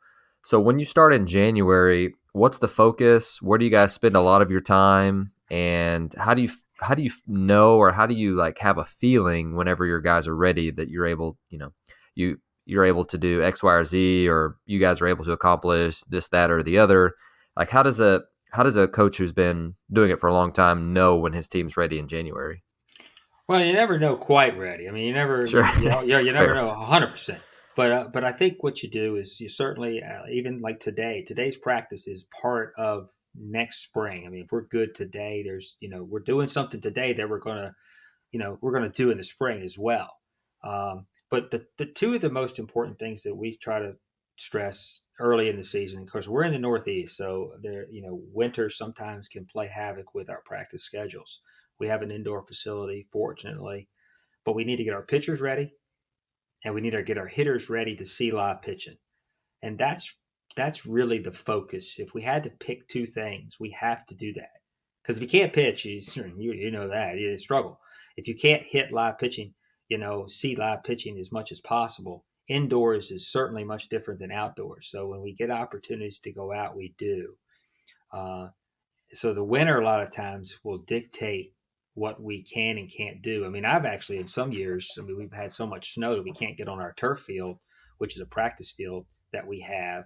So when you start in January, what's the focus? Where do you guys spend a lot of your time, and how do you know, or how do you like have a feeling whenever your guys are ready that you're able you're able to do X, Y, or Z, or you guys are able to accomplish this, that, or the other? Like, how does how does a coach who's been doing it for a long time know when his team's ready in January? Well, you never know quite ready. I mean, you never, Sure. you never Fair. know 100%. But I think what you do is you certainly, even like today's practice is part of next spring. I mean, if we're good today, we're doing something today that we're gonna do in the spring as well. But the two of the most important things that we try to stress early in the season, of course, we're in the Northeast, so winter sometimes can play havoc with our practice schedules. We have an indoor facility, fortunately, but we need to get our pitchers ready, and we need to get our hitters ready to see live pitching, and that's really the focus. If we had to pick two things, we have to do that. Because if you can't pitch, you know that you struggle. If you can't hit live pitching, see live pitching as much as possible. Indoors is certainly much different than outdoors. So when we get opportunities to go out, we do. Uh, so the winter a lot of times will dictate what we can and can't do. I mean, I've actually in some years, I mean, we've had so much snow that we can't get on our turf field, which is a practice field that we have.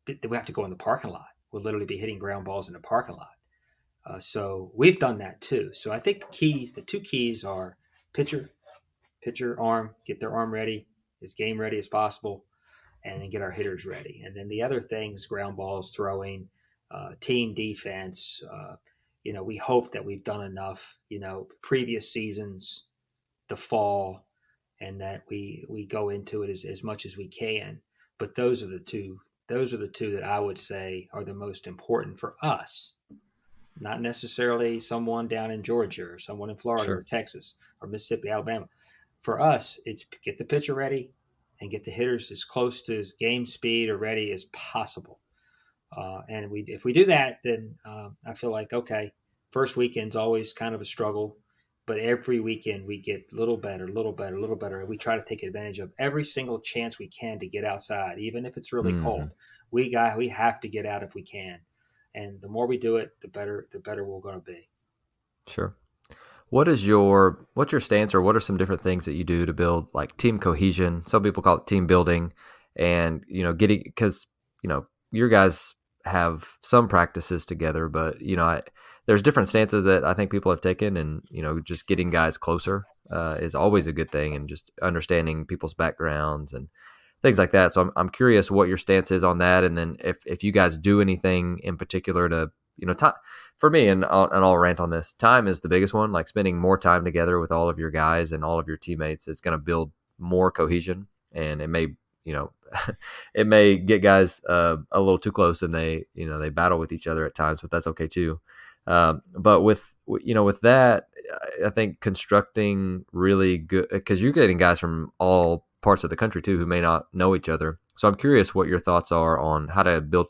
That we have to go in the parking lot. We'll literally be hitting ground balls in the parking lot. So we've done that too. So I think the two keys are pitcher, pitcher arm, get their arm ready, as game ready as possible, and then get our hitters ready. And then the other things, ground balls, throwing, team defense. We hope that we've done enough, previous seasons, the fall, and that we go into it as much as we can. But those are the two. Those are the two that I would say are the most important for us, not necessarily someone down in Georgia or someone in Florida or Sure. Texas or Mississippi, Alabama. For us, it's get the pitcher ready and get the hitters as close to game speed or ready as possible. And if we do that, then I feel like, okay, first weekend's always kind of a struggle, but every weekend we get a little better, a little better, a little better. And we try to take advantage of every single chance we can to get outside, even if it's really Hmm. cold. We have to get out if we can. And the more we do it, the better we're going to be. Sure. What's your stance, or what are some different things that you do to build like team cohesion? Some people call it team building, and getting, because your guys have some practices together, but there's different stances that I think people have taken, and just getting guys closer is always a good thing, and just understanding people's backgrounds and things like that. So I'm curious what your stance is on that, and then if you guys do anything in particular to time for me, and I'll rant on this. Time is the biggest one. Like spending more time together with all of your guys and all of your teammates is going to build more cohesion, and it may it may get guys a little too close, and they battle with each other at times, but that's okay too. But with that, I think constructing really good, because you're getting guys from all parts of the country too who may not know each other. So I'm curious what your thoughts are on how to build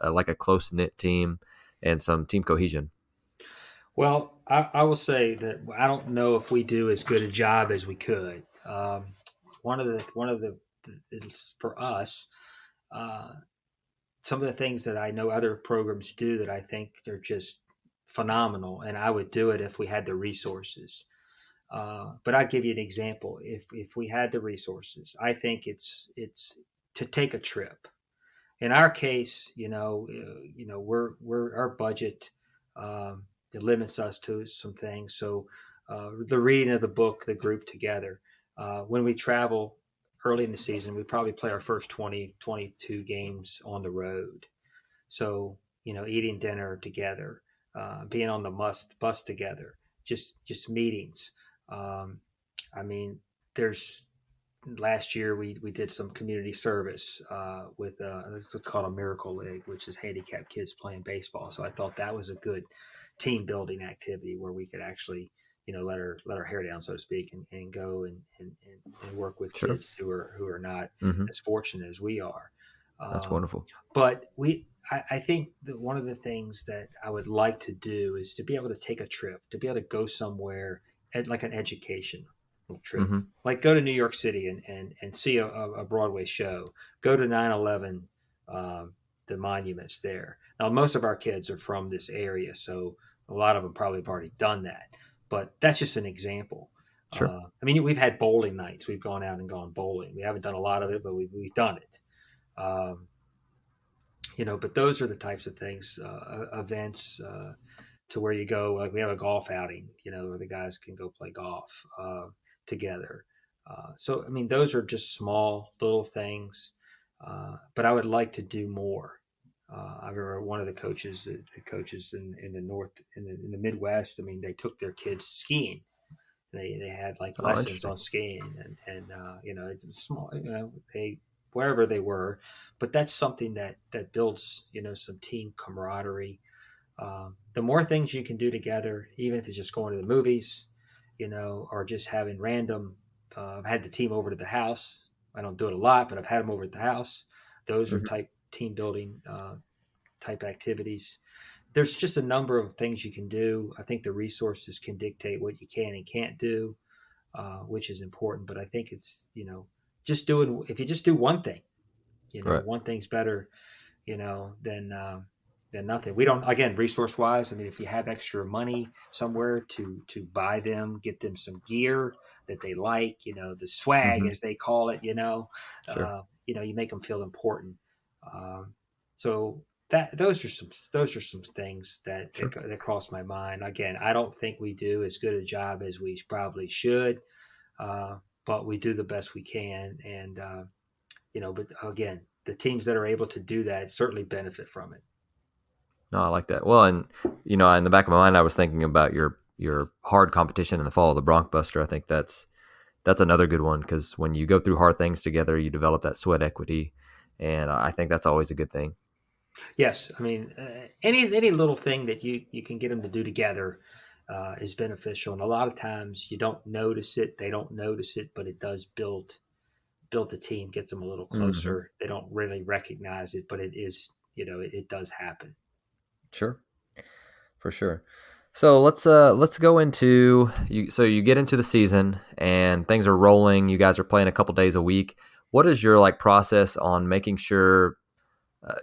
like a close knit team and some team cohesion. Well, I will say that I don't know if we do as good a job as we could. One of the is for us. Uh, some of the things that I know other programs do that I think they're just phenomenal, and I would do it if we had the resources. But I'll give you an example. If we had the resources, I think it's to take a trip. In our case, we're our budget it limits us to some things. So the reading of the book, the group together. When we travel early in the season, we probably play our first 20, 22 games on the road. So, eating dinner together, being on the bus together, just meetings. Um, I mean, there's last year we did some community service with what's called a Miracle League, which is handicapped kids playing baseball. So I thought that was a good team building activity where we could actually let our hair down, so to speak, and go and work with Sure. kids who are not Hmm. as fortunate as we are. That's Um, wonderful. but I think that one of the things that I would like to do is to be able to take a trip, to be able to go somewhere at like an educational trip, Hmm. like go to New York City and see a Broadway show, go to 9/11, the monuments there. Now, most of our kids are from this area, so a lot of them probably have already done that. But that's just an example. Sure. I mean, we've had bowling nights. We've gone out and gone bowling. We haven't done a lot of it, but we've done it. Um, But those are the types of things, events, to where you go, like we have a golf outing, where the guys can go play golf together. So, I mean, those are just small little things, but I would like to do more. I remember one of the coaches in the North, in the Midwest, I mean, they took their kids skiing. They had like Oh, lessons interesting. on skiing, and it's small, they wherever they were, but that's something that builds some team camaraderie. The more things you can do together, even if it's just going to the movies, or just having random. I've had the team over to the house. I don't do it a lot, but I've had them over at the house. Those are Hmm. type team building type activities. There's just a number of things you can do. I think the resources can dictate what you can and can't do, which is important. But I think it's just doing, if you just do one thing, Right. one thing's better than nothing. We don't, again, resource wise. I mean, if you have extra money somewhere to buy them, get them some gear that they like, the swag Hmm. as they call it, Sure. you make them feel important. So those are some things Sure. that cross my mind. Again, I don't think we do as good a job as we probably should, uh, but we do the best we can, and but again, the teams that are able to do that certainly benefit from it. No, I like that. Well, and in the back of my mind, I was thinking about your hard competition in the fall, the Bronc Buster. I think that's another good one because when you go through hard things together, you develop that sweat equity, and I think that's always a good thing. Yes, I mean, any little thing that you can get them to do together is beneficial, and a lot of times you don't notice it, they don't notice it, but it does build the team, gets them a little Hmm. closer. They don't really recognize it, but it is, it does happen. Sure, for sure. So let's go into you. So you get into the season and things are rolling. You guys are playing a couple days a week. What is your like process on making sure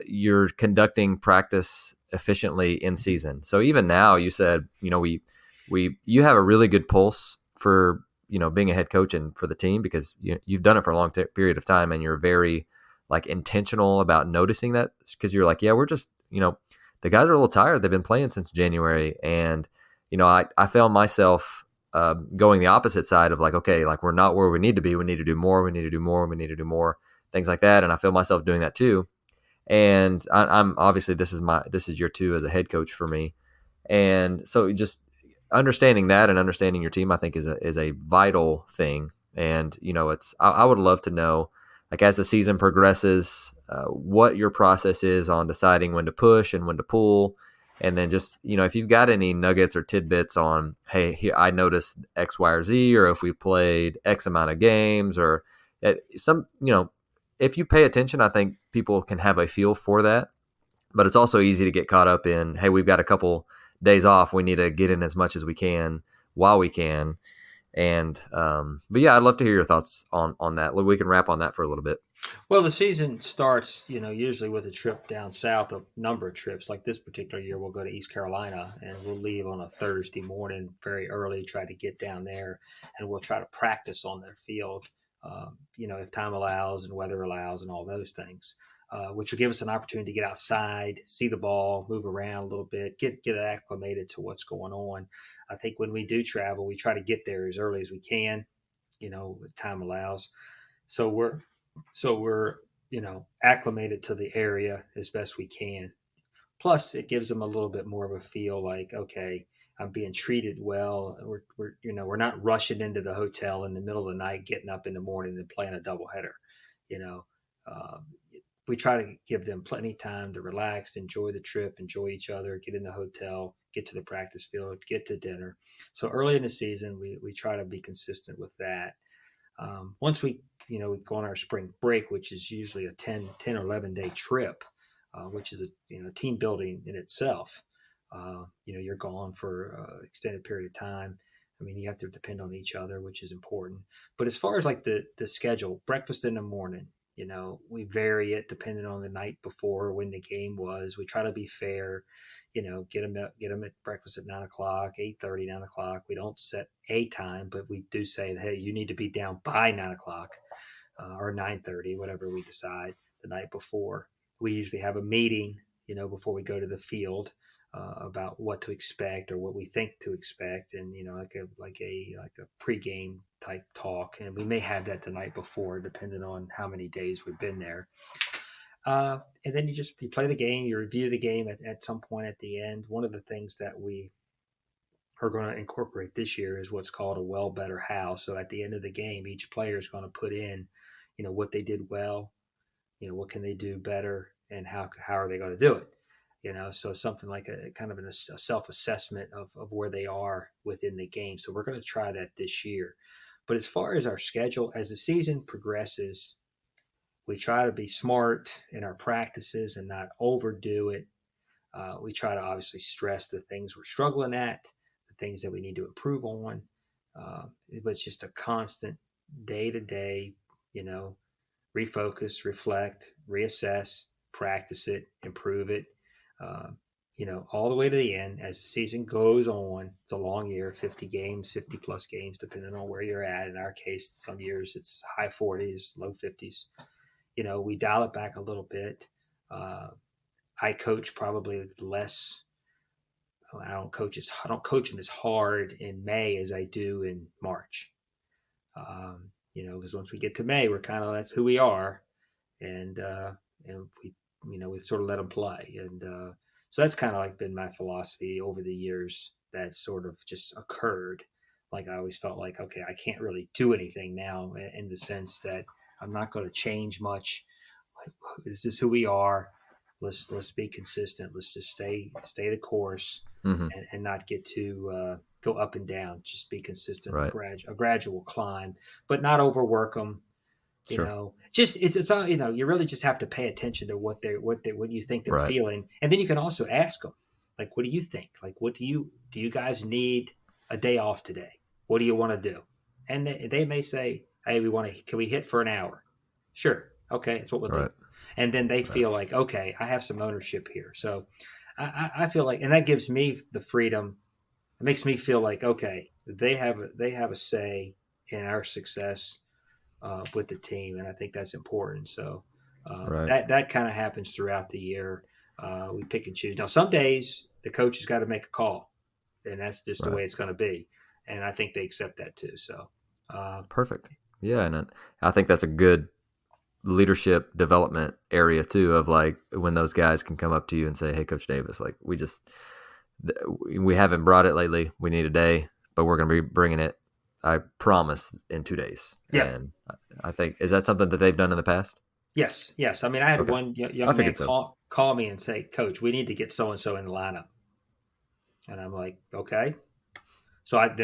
you're conducting practice efficiently in season? So even now, you said we you have a really good pulse for being a head coach and for the team because you've done it for a long period of time and you're very like intentional about noticing that because you're like, yeah, we're just the guys are a little tired. They've been playing since January, and I found myself going the opposite side of like, okay, like we're not where we need to be. We need to do more. We need to do more. We need to do more. Things like that, and I feel myself doing that too. And I'm obviously this is year two as a head coach for me, and so just understanding that and understanding your team, I think is a vital thing. And I would love to know, like as the season progresses, what your process is on deciding when to push and when to pull, and then just if you've got any nuggets or tidbits on, hey, here I noticed X, Y, or Z, or if we played X amount of games, or some if you pay attention, I think people can have a feel for that. But it's also easy to get caught up in, hey, we've got a couple days off. We need to get in as much as we can while we can. And but yeah, I'd love to hear your thoughts on that. We can wrap on that for a little bit. Well, the season starts, usually with a trip down south, a number of trips. Like this particular year, we'll go to East Carolina and we'll leave on a Thursday morning very early, try to get down there, and we'll try to practice on their field, if time allows and weather allows and all those things, which will give us an opportunity to get outside, see the ball, move around a little bit, get acclimated to what's going on. I think when we do travel, we try to get there as early as we can, if time allows. So we're acclimated to the area as best we can. Plus it gives them a little bit more of a feel like, okay, I'm being treated well. We're not rushing into the hotel in the middle of the night, getting up in the morning and playing a doubleheader. you know um, we try to give them plenty of time to relax, enjoy the trip, enjoy each other, get in the hotel, get to the practice field, get to dinner. So early in the season we try to be consistent with that. Once we go on our spring break, which is usually a 10 or 11 day trip, which is a team building in itself. You're gone for an extended period of time. I mean, you have to depend on each other, which is important. But as far as like the schedule, breakfast in the morning, we vary it depending on the night before when the game was. We try to be fair, get them at breakfast at 9 o'clock, 8:30, 9 o'clock. We don't set a time, but we do say, hey, you need to be down by 9 o'clock, or 9:30, whatever we decide the night before. we usually have a meeting, before we go to the field, about what to expect or what we think to expect, and like a pregame type talk, and we may have that the night before, depending on how many days we've been there. And then you play the game, you review the game at some point at the end. One of the things that we are going to incorporate this year is what's called a well, better, how. So at the end of the game, each player is going to put in, what they did well, what can they do better, and how are they going to do it? So something like a kind of a self-assessment of where they are within the game. So we're going to try that this year. But as far as our schedule, as the season progresses, we try to be smart in our practices and not overdo it. We try to obviously stress the things we're struggling at, the things that we need to improve on. But it's just a constant day-to-day, refocus, reflect, reassess, practice it, improve it, all the way to the end. As the season goes on, it's a long year, 50 games, 50 plus games, depending on where you're at. In our case, some years it's high 40s, low 50s. We dial it back a little bit. I coach probably less. I don't coach them as hard in May as I do in March. Because once we get to May, we're kind of, that's who we are, and we sort of let them play, and so that's kind of like been my philosophy over the years. That sort of just occurred. Like I always felt like, okay, I can't really do anything now in the sense that I'm not going to change much. This is who we are. Let's be consistent. Let's just stay the course, and not get to go up and down. Just be consistent, right. a gradual climb, but not overwork them. Just it's all, you really just have to pay attention to what you think they're feeling, and then you can also ask them, like, what do you think? Like, what do you guys need a day off today? What do you want to do? And they may say, hey, can we hit for an hour? Sure. Okay. That's what we'll do. And then they feel like, okay, I have some ownership here. So I feel like, and that gives me the freedom. It makes me feel like, okay, they have a say in our success with the team. And I think that's important. So that kind of happens throughout the year. We pick and choose. Now, some days the coach has got to make a call, and that's just the way it's going to be. And I think they accept that too. So perfect. Yeah. And I think that's a good leadership development area too, of like when those guys can come up to you and say, hey, Coach Davis, like we haven't brought it lately. We need a day, but we're going to be bringing it, I promise, in 2 days. Yeah. And I think, is that something that they've done in the past? Yes. I mean, I had one young man call me and say, Coach, we need to get so-and-so in the lineup. And I'm like, okay. So what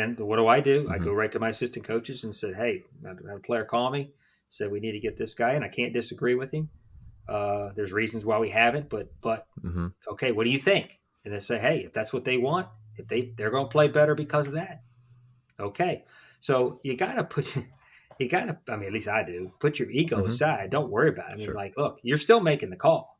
do? I go right to my assistant coaches and said, hey, I had a player call me, said we need to get this guy, and I can't disagree with him. There's reasons why we haven't, but okay, what do you think? And they say, hey, if that's what they want, if they're going to play better because of that, okay. So you got to I mean, at least I do, put your ego aside. Don't worry about it. I mean, like, look, you're still making the call,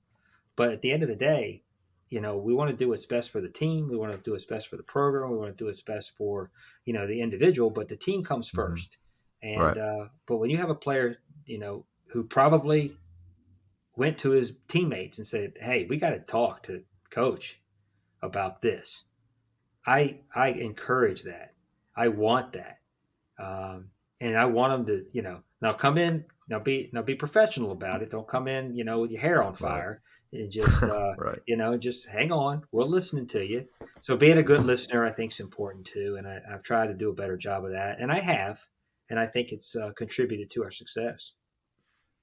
but at the end of the day, we want to do what's best for the team. We want to do what's best for the program. We want to do what's best for, the individual, but the team comes first. And, but when you have a player, who probably went to his teammates and said, hey, we got to talk to coach about this. I encourage that. I want that. And I want them to, now come in, be professional about it. Don't come in, with your hair on fire and just, just hang on. We're listening to you. So being a good listener, I think, is important too. And I've tried to do a better job of that. And I have. And I think it's contributed to our success.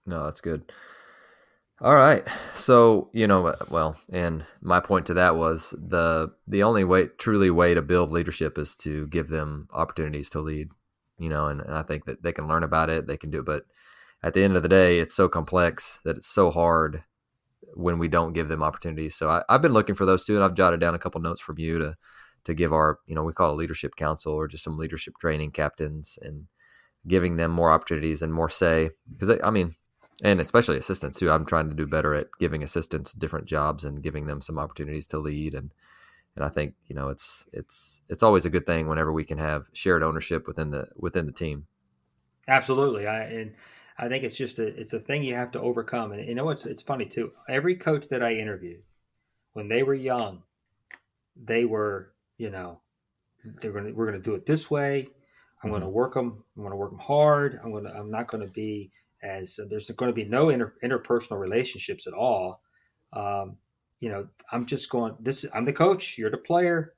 No, that's good. All right. So, and my point to that was the only truly way to build leadership is to give them opportunities to lead, and I think that they can learn about it, they can do it. But at the end of the day, it's so complex that it's so hard when we don't give them opportunities. So I've been looking for those too, and I've jotted down a couple notes from you to give our, we call it a leadership council, or just some leadership training captains, and giving them more opportunities and more say. Because and especially assistants too. I'm trying to do better at giving assistants different jobs and giving them some opportunities to lead. And I think, it's always a good thing whenever we can have shared ownership within the team. Absolutely. I I think it's a thing you have to overcome. And it's funny too. Every coach that I interviewed when they were young, they were, we're going to do it this way. I'm going to work them. I'm going to work them hard. I'm not going to be there's going to be no interpersonal relationships at all. I'm just going, I'm the coach. You're the player.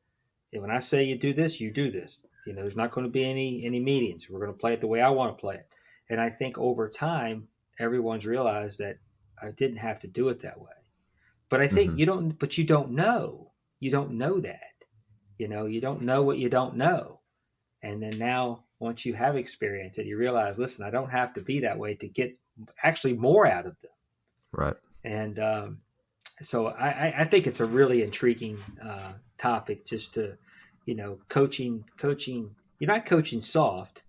And when I say you do this, you do this. There's not going to be any meetings. We're going to play it the way I want to play it. And I think over time, everyone's realized that I didn't have to do it that way. But I think you don't know. You don't know that. You don't know what you don't know. And then now, once you have experience it, you realize, listen, I don't have to be that way to get actually more out of them. Right. And so I think it's a really intriguing topic just to, coaching. You're not coaching soft,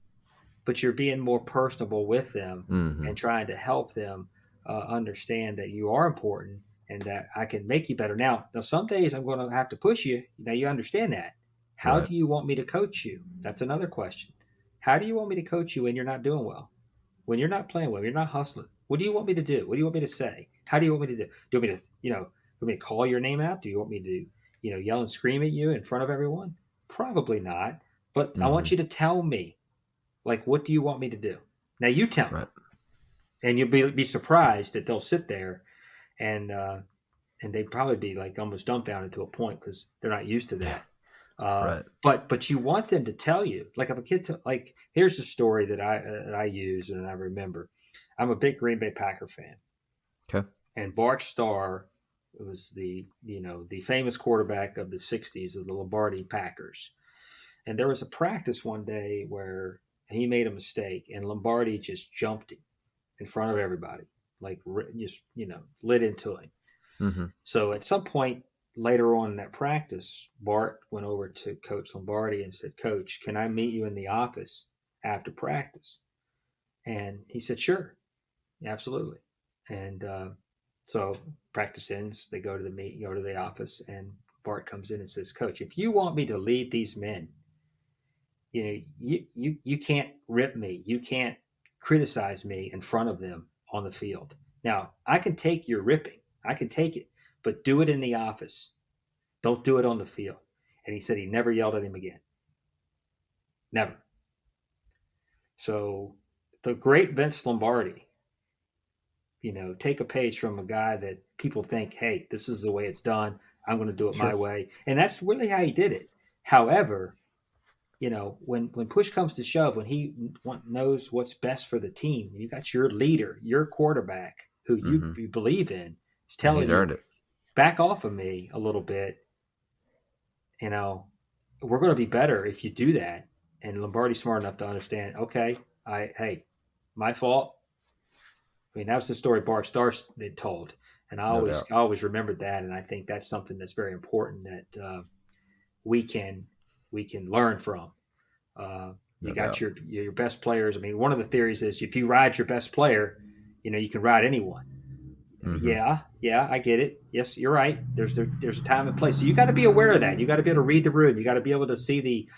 but you're being more personable with them and trying to help them understand that you are important and that I can make you better. Now, some days I'm going to have to push you. Now you understand that. How do you want me to coach you? That's another question. How do you want me to coach you when you're not doing well? When you're not playing well, you're not hustling. What do you want me to do? What do you want me to say? How do you want me to do? Do you want me to, do you want me to call your name out? Do you want me to, yell and scream at you in front of everyone? Probably not. But I want you to tell me, like, what do you want me to do? Now you tell me. And you'll be surprised that they'll sit there and they'd probably be like almost dumbfounded to a point because they're not used to that. But you want them to tell you, like if a kid, like here's a story that I use and I remember. I'm a big Green Bay Packer fan. Okay. And Bart Starr was the famous quarterback of the 60s of the Lombardi Packers. And there was a practice one day where he made a mistake and Lombardi just jumped him in front of everybody, like just, lit into him. So at some point later on in that practice, Bart went over to Coach Lombardi and said, Coach, can I meet you in the office after practice? And he said, sure, absolutely. And so practice ends, they go to the office, and Bart comes in and says, Coach, if you want me to lead these men, you can't rip me. You can't criticize me in front of them on the field. Now, I can take your ripping. I can take it, but do it in the office. Don't do it on the field. And he said he never yelled at him again. Never. So the great Vince Lombardi, take a page from a guy that people think, hey, this is the way it's done. I'm going to do it my way. And that's really how he did it. However, when push comes to shove, when he knows what's best for the team, you got your leader, your quarterback, who you believe in, is telling you, earned it. Back off of me a little bit. We're going to be better if you do that. And Lombardi's smart enough to understand, okay, hey, my fault. I mean, that was the story Bart Starr had told. And I always remembered that. And I think that's something that's very important that we can learn from. You got your best players. I mean, one of the theories is if you ride your best player, you can ride anyone. Yeah, I get it. Yes, you're right. There's a time and place. So you got to be aware of that. You got to be able to read the room. You got to be able to see the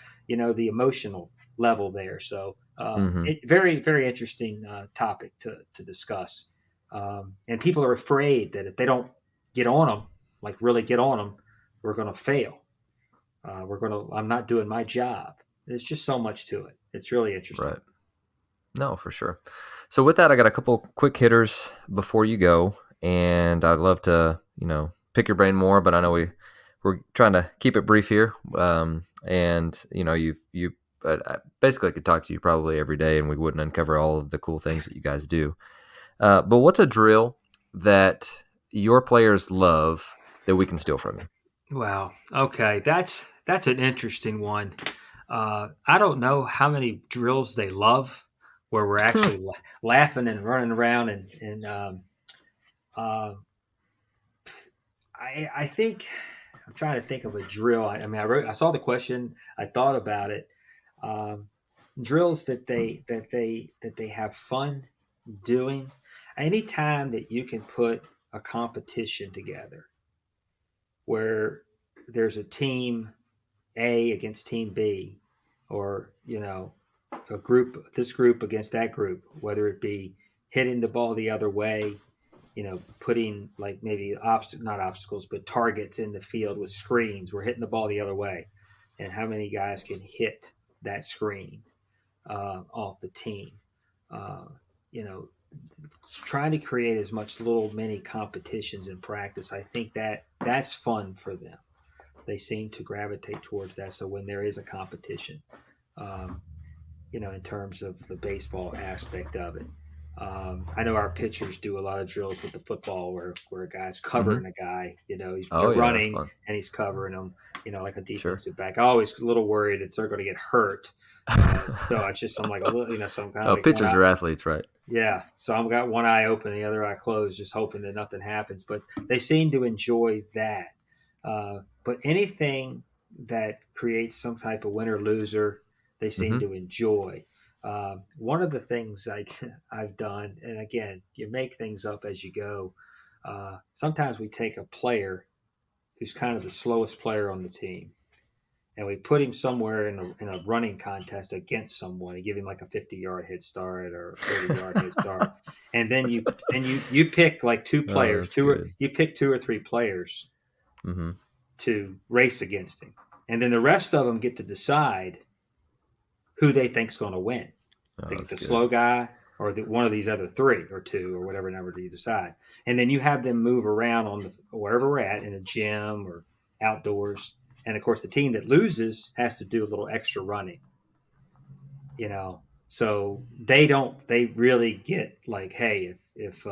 emotional level there. So very, very interesting topic to discuss. And people are afraid that if they don't get on them, like really get on them, we're going to fail. I'm not doing my job. There's just so much to it. It's really interesting. Right. No, for sure. So with that, I got a couple quick hitters before you go, and I'd love to, pick your brain more, but I know we're trying to keep it brief here. And you basically could talk to you probably every day, and we wouldn't uncover all of the cool things that you guys do. But what's a drill that your players love that we can steal from you? Wow. Okay, that's an interesting one. I don't know how many drills they love where we're actually laughing and running around and I think I'm trying to think of a drill. I saw the question. I thought about it. Drills that they have fun doing. Anytime that you can put a competition together where there's a team A against team B, or this group against that group, whether it be hitting the ball the other way, putting like maybe not obstacles, but targets in the field with screens. We're hitting the ball the other way. And how many guys can hit that screen off the team? You know, trying to create as much little mini competitions in practice. I think that's fun for them. They seem to gravitate towards that. So when there is a competition, um, in terms of the baseball aspect of it. I know our pitchers do a lot of drills with the football where a guy's covering a guy, Oh, they're yeah, that's running fun. and he's covering them, like a Sure. defensive back. I always a little worried that they're going to get hurt. So I'm like, so I'm kind of Oh, like one pitchers eye, are athletes, right? yeah. So I've got one eye open, the other eye closed, just hoping that nothing happens. But they seem to enjoy that. But anything that creates some type of winner loser, they seem Mm-hmm. to enjoy. One of the things I've done, and again, you make things up as you go. Sometimes we take a player who's kind of the slowest player on the team, and we put him somewhere in a running contest against someone and give him like a 50-yard head start or a 30-yard head start. And then you pick like two Oh, players, that's good. you pick two or three players Mm-hmm. to race against him. And then the rest of them get to decide who they think's going to win. Oh, that's The good. slow guy or one of these other three or two or whatever number you decide. And then you have them move around on wherever we're at in a gym or outdoors. And of course, the team that loses has to do a little extra running, So they really get like, hey, if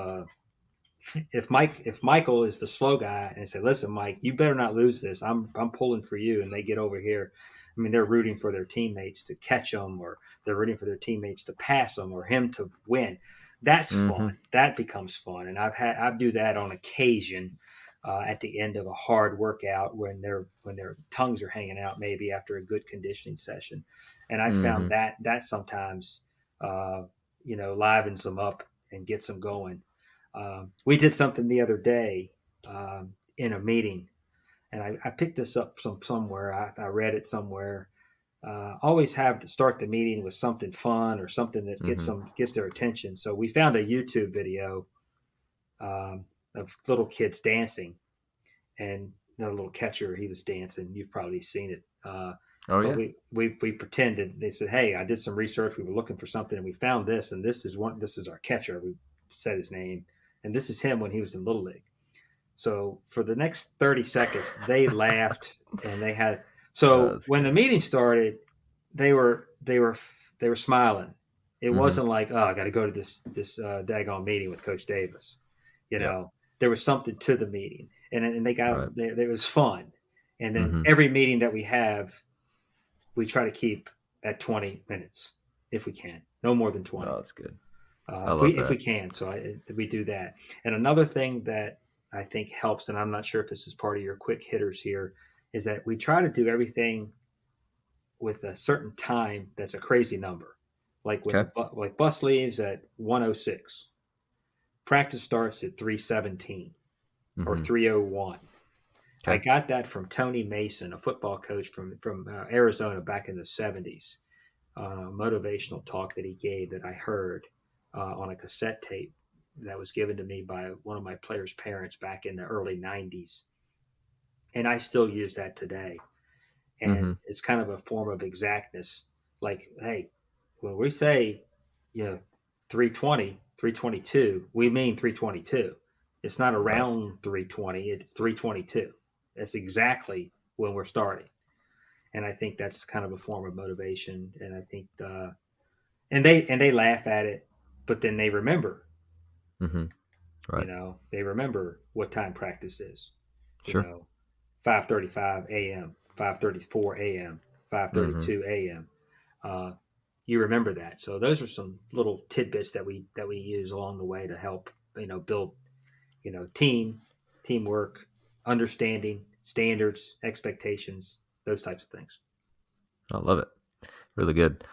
Michael is the slow guy and say, listen, Mike, you better not lose this. I'm pulling for you. And they get over here. I mean, they're rooting for their teammates to catch them, or they're rooting for their teammates to pass them, or him to win. That's Mm-hmm. fun. That becomes fun. And I do that on occasion at the end of a hard workout when their tongues are hanging out, maybe after a good conditioning session. And I Mm-hmm. found that sometimes livens them up and gets them going. We did something the other day in a meeting, and I picked this up somewhere. I read it somewhere. Always have to start the meeting with something fun or something that Mm-hmm. gets their attention. So we found a YouTube video of little kids dancing, and the little catcher, he was dancing. You've probably seen it. Oh, But yeah. we pretended. They said, "Hey, I did some research. We were looking for something, and we found this. And this is one. This is our catcher." We said his name, and this is him when he was in Little League. So for the next 30 seconds, they laughed, and they had. Oh, So that's when the good. meeting started, they were smiling. It Mm-hmm. wasn't like, oh, I got to go to this daggone meeting with Coach Davis. Yeah. There was something to the meeting, and Right. it was fun. And then Mm-hmm. every meeting that we have, we try to keep at 20 minutes if we can, no more than Oh, 20. that's good. I If love we that. can, so we do that. And another thing that I think helps, and I'm not sure if this is part of your quick hitters here, is that we try to do everything with a certain time that's a crazy number. Like when Okay. like bus leaves at 1:06, practice starts at 3:17 or Mm-hmm. 3:01. I Okay. got that from Tony Mason, a football coach from Arizona back in the 70s. Motivational talk that he gave that I heard on a cassette tape that was given to me by one of my players' parents back in the early 90s. And I still use that today. Mm-hmm. And it's kind of a form of exactness. Like, hey, when we say, 320, 322, we mean 322. It's not Right. around 320, it's 322. That's exactly when we're starting. And I think that's kind of a form of motivation. And I think and they laugh at it, but then they remember. Mm-hmm. Right. They remember what time practice is. You Sure. know, 5:35 a.m., 5:34 a.m., Mm-hmm. 5:32 a.m. Uh, you remember that. So those are some little tidbits that we use along the way to help build teamwork, understanding, standards, expectations, those types of things. I love it. Really good.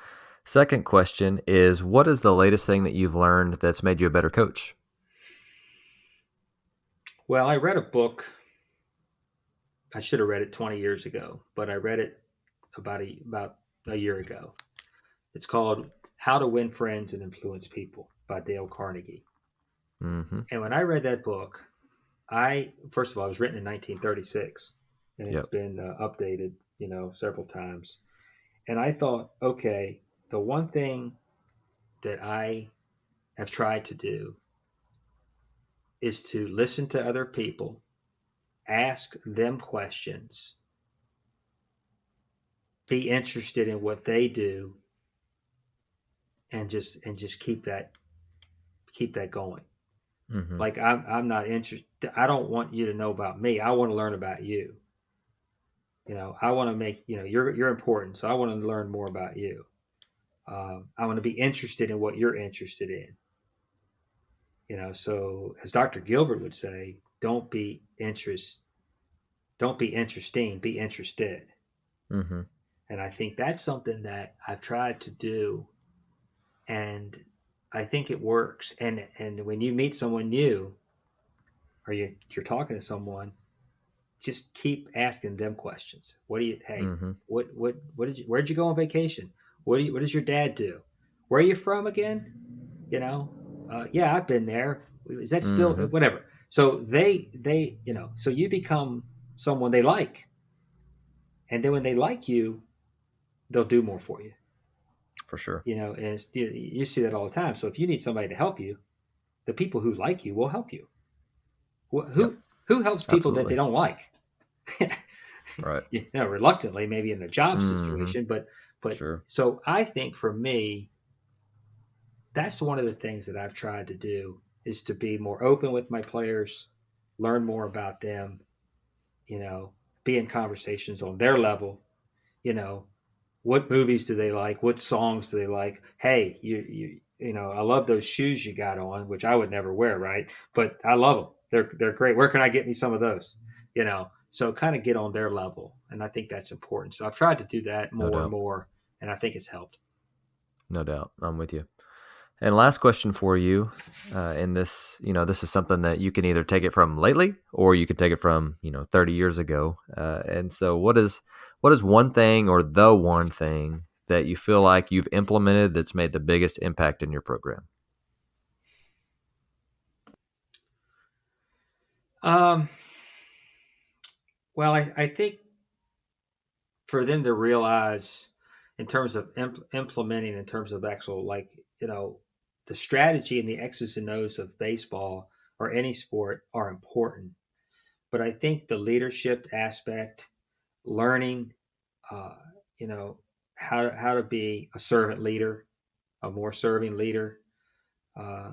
Second question is, what is the latest thing that you've learned that's made you a better coach? Well, I read a book. I should have read it 20 years ago, but I read it about a year ago. It's called How to Win Friends and Influence People. by Dale Carnegie. Mm-hmm. And when I read that book, first of all, it was written in 1936, and it's Yep. been updated, several times. And I thought, okay, the one thing that I have tried to do is to listen to other people, ask them questions, be interested in what they do, and just keep that going. Mm-hmm. Like I'm not interested. I don't want you to know about me. I want to learn about you. I want to make you're important, so I want to learn more about you. I want to be interested in what you're interested in. So as Dr. Gilbert would say, don't be interesting, be interested. Mm-hmm. And I think that's something that I've tried to do, and I think it works. And when you meet someone new, or you're talking to someone, just keep asking them questions. Hey, Mm-hmm. where'd you go on vacation? What does your dad do? Where are you from again? Yeah, I've been there. Is that still Mm-hmm. whatever? So so you become someone they like, and then when they like you, they'll do more for you. For sure. And you see that all the time. So if you need somebody to help you, the people who like you will help you. Yep. Who helps people that they Absolutely. don't like? Right. Reluctantly, maybe in a job Mm-hmm. situation, but Sure. so I think for me, that's one of the things that I've tried to do is to be more open with my players, learn more about them, you know, be in conversations on their level, you know, what movies do they like? What songs do they like? Hey, I love those shoes you got on, which I would never wear, right? But I love them. They're great. Where can I get me some of those? So kind of get on their level, and I think that's important. So I've tried to do that No more and doubt. more, and I think it's helped. No doubt. I'm with you. And last question for you, in this, this is something that you can either take it from lately or you can take it from, 30 years ago. And so what is one thing or the one thing that you feel like you've implemented that's made the biggest impact in your program? Um, well, I think for them to realize in terms of implementing, in terms of actual, like, the strategy and the X's and O's of baseball or any sport are important. But I think the leadership aspect, learning, uh, you know, how to be a servant leader, a more serving leader, uh,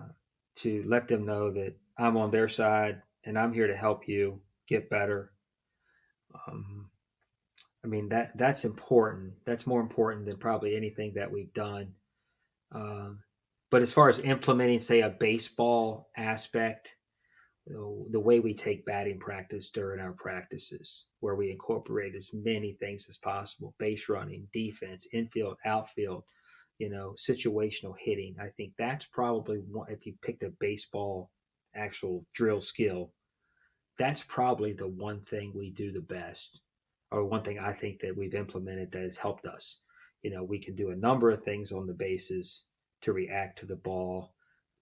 to let them know that I'm on their side and I'm here to help you get better. Um, I mean that's important. That's more important than probably anything that we've done. Um, but as far as implementing, say, a baseball aspect, the way we take batting practice during our practices, where we incorporate as many things as possible: base running, defense, infield, outfield, situational hitting. I think that's probably one. If you picked a baseball actual drill skill, that's probably the one thing we do the best, or one thing I think that we've implemented that has helped us. We can do a number of things on the bases to react to the ball.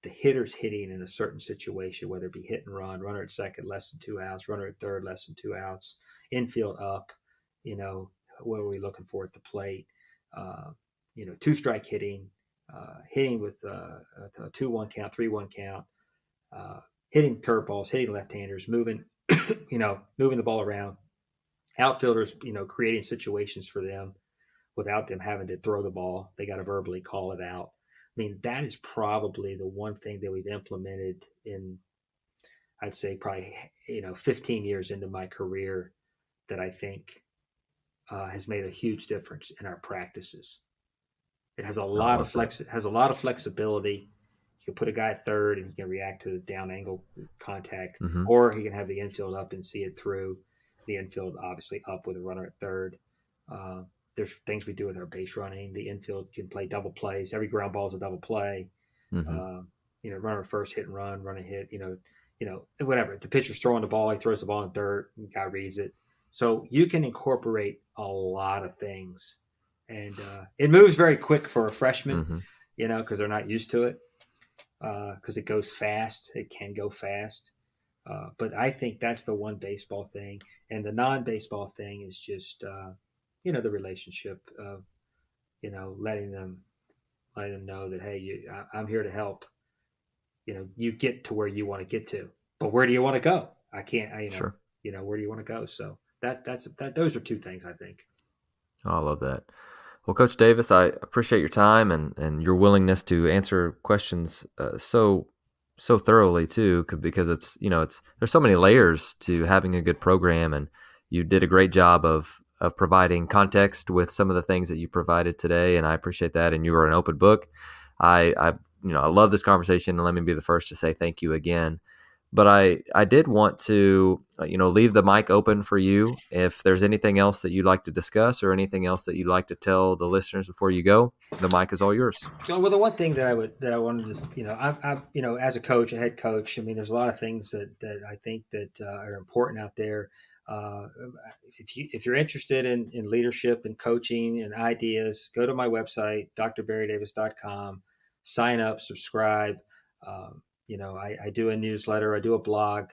The hitter's hitting in a certain situation, whether it be hit and run, runner at second, less than 2 outs, runner at third, less than 2 outs, infield up, what are we looking for at the plate? Uh, two-strike hitting, hitting with a 2-1 count, 3-1 count, uh, hitting curveballs, hitting left-handers, moving, moving the ball around. Outfielders, creating situations for them without them having to throw the ball. They got to verbally call it out. I mean, that is probably the one thing that we've implemented in, I'd say, probably 15 years into my career, that I think has made a huge difference in our practices. It has a I lot of love that. flexibility. You can put a guy at third and he can react to the down angle contact, Mm-hmm. or he can have the infield up and see it through. The infield obviously up with a runner at third. Uh, there's things we do with our base running. The infield can play double plays. Every ground ball is a double play. Mm-hmm. Uh, runner first, hit and run and hit. Whatever. The pitcher's throwing the ball, he throws the ball in dirt. The guy reads it. So you can incorporate a lot of things, and it moves very quick for a freshman, Mm-hmm. because they're not used to it. because it goes fast. It can go fast. But I think that's the one baseball thing. And the non-baseball thing is just, the relationship of, letting them know that, hey, I'm here to help. You get to where you want to get to, but where do you want to go? I can't, Sure. where do you want to go? So those are two things I think. Oh, I love that. Well, Coach Davis, I appreciate your time and your willingness to answer questions so thoroughly too, because there's so many layers to having a good program, and you did a great job of providing context with some of the things that you provided today, and I appreciate that. And you were an open book. I love this conversation, and let me be the first to say thank you again. But I did want to, leave the mic open for you. If there's anything else that you'd like to discuss or anything else that you'd like to tell the listeners before you go, the mic is all yours. So, well, the one thing that I wanted to just, as a coach, a head coach, I mean, there's a lot of things that I think that are important out there. Uh, if you're interested in leadership and coaching and ideas, go to my website, drbarrydavis.com, sign up, subscribe. I do a newsletter, I do a blog.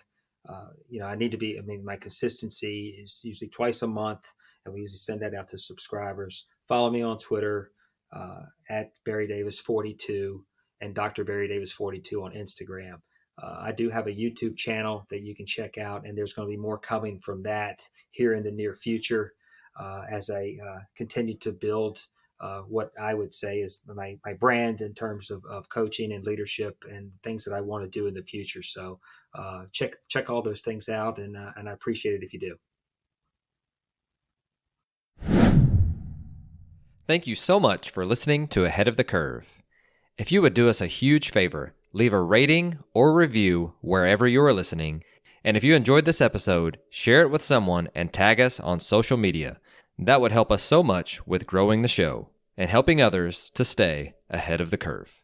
My consistency is usually twice a month, and we usually send that out to subscribers. Follow me on Twitter, at Barry Davis 42 and Dr. Barry Davis 42 on Instagram. I do have a YouTube channel that you can check out, and there's going to be more coming from that here in the near future as I continue to build what I would say is my brand in terms of coaching and leadership and things that I want to do in the future. So check all those things out, and I appreciate it if you do. Thank you so much for listening to Ahead of the Curve. If you would do us a huge favor, leave a rating or review wherever you are listening. And if you enjoyed this episode, share it with someone and tag us on social media. That would help us so much with growing the show and helping others to stay ahead of the curve.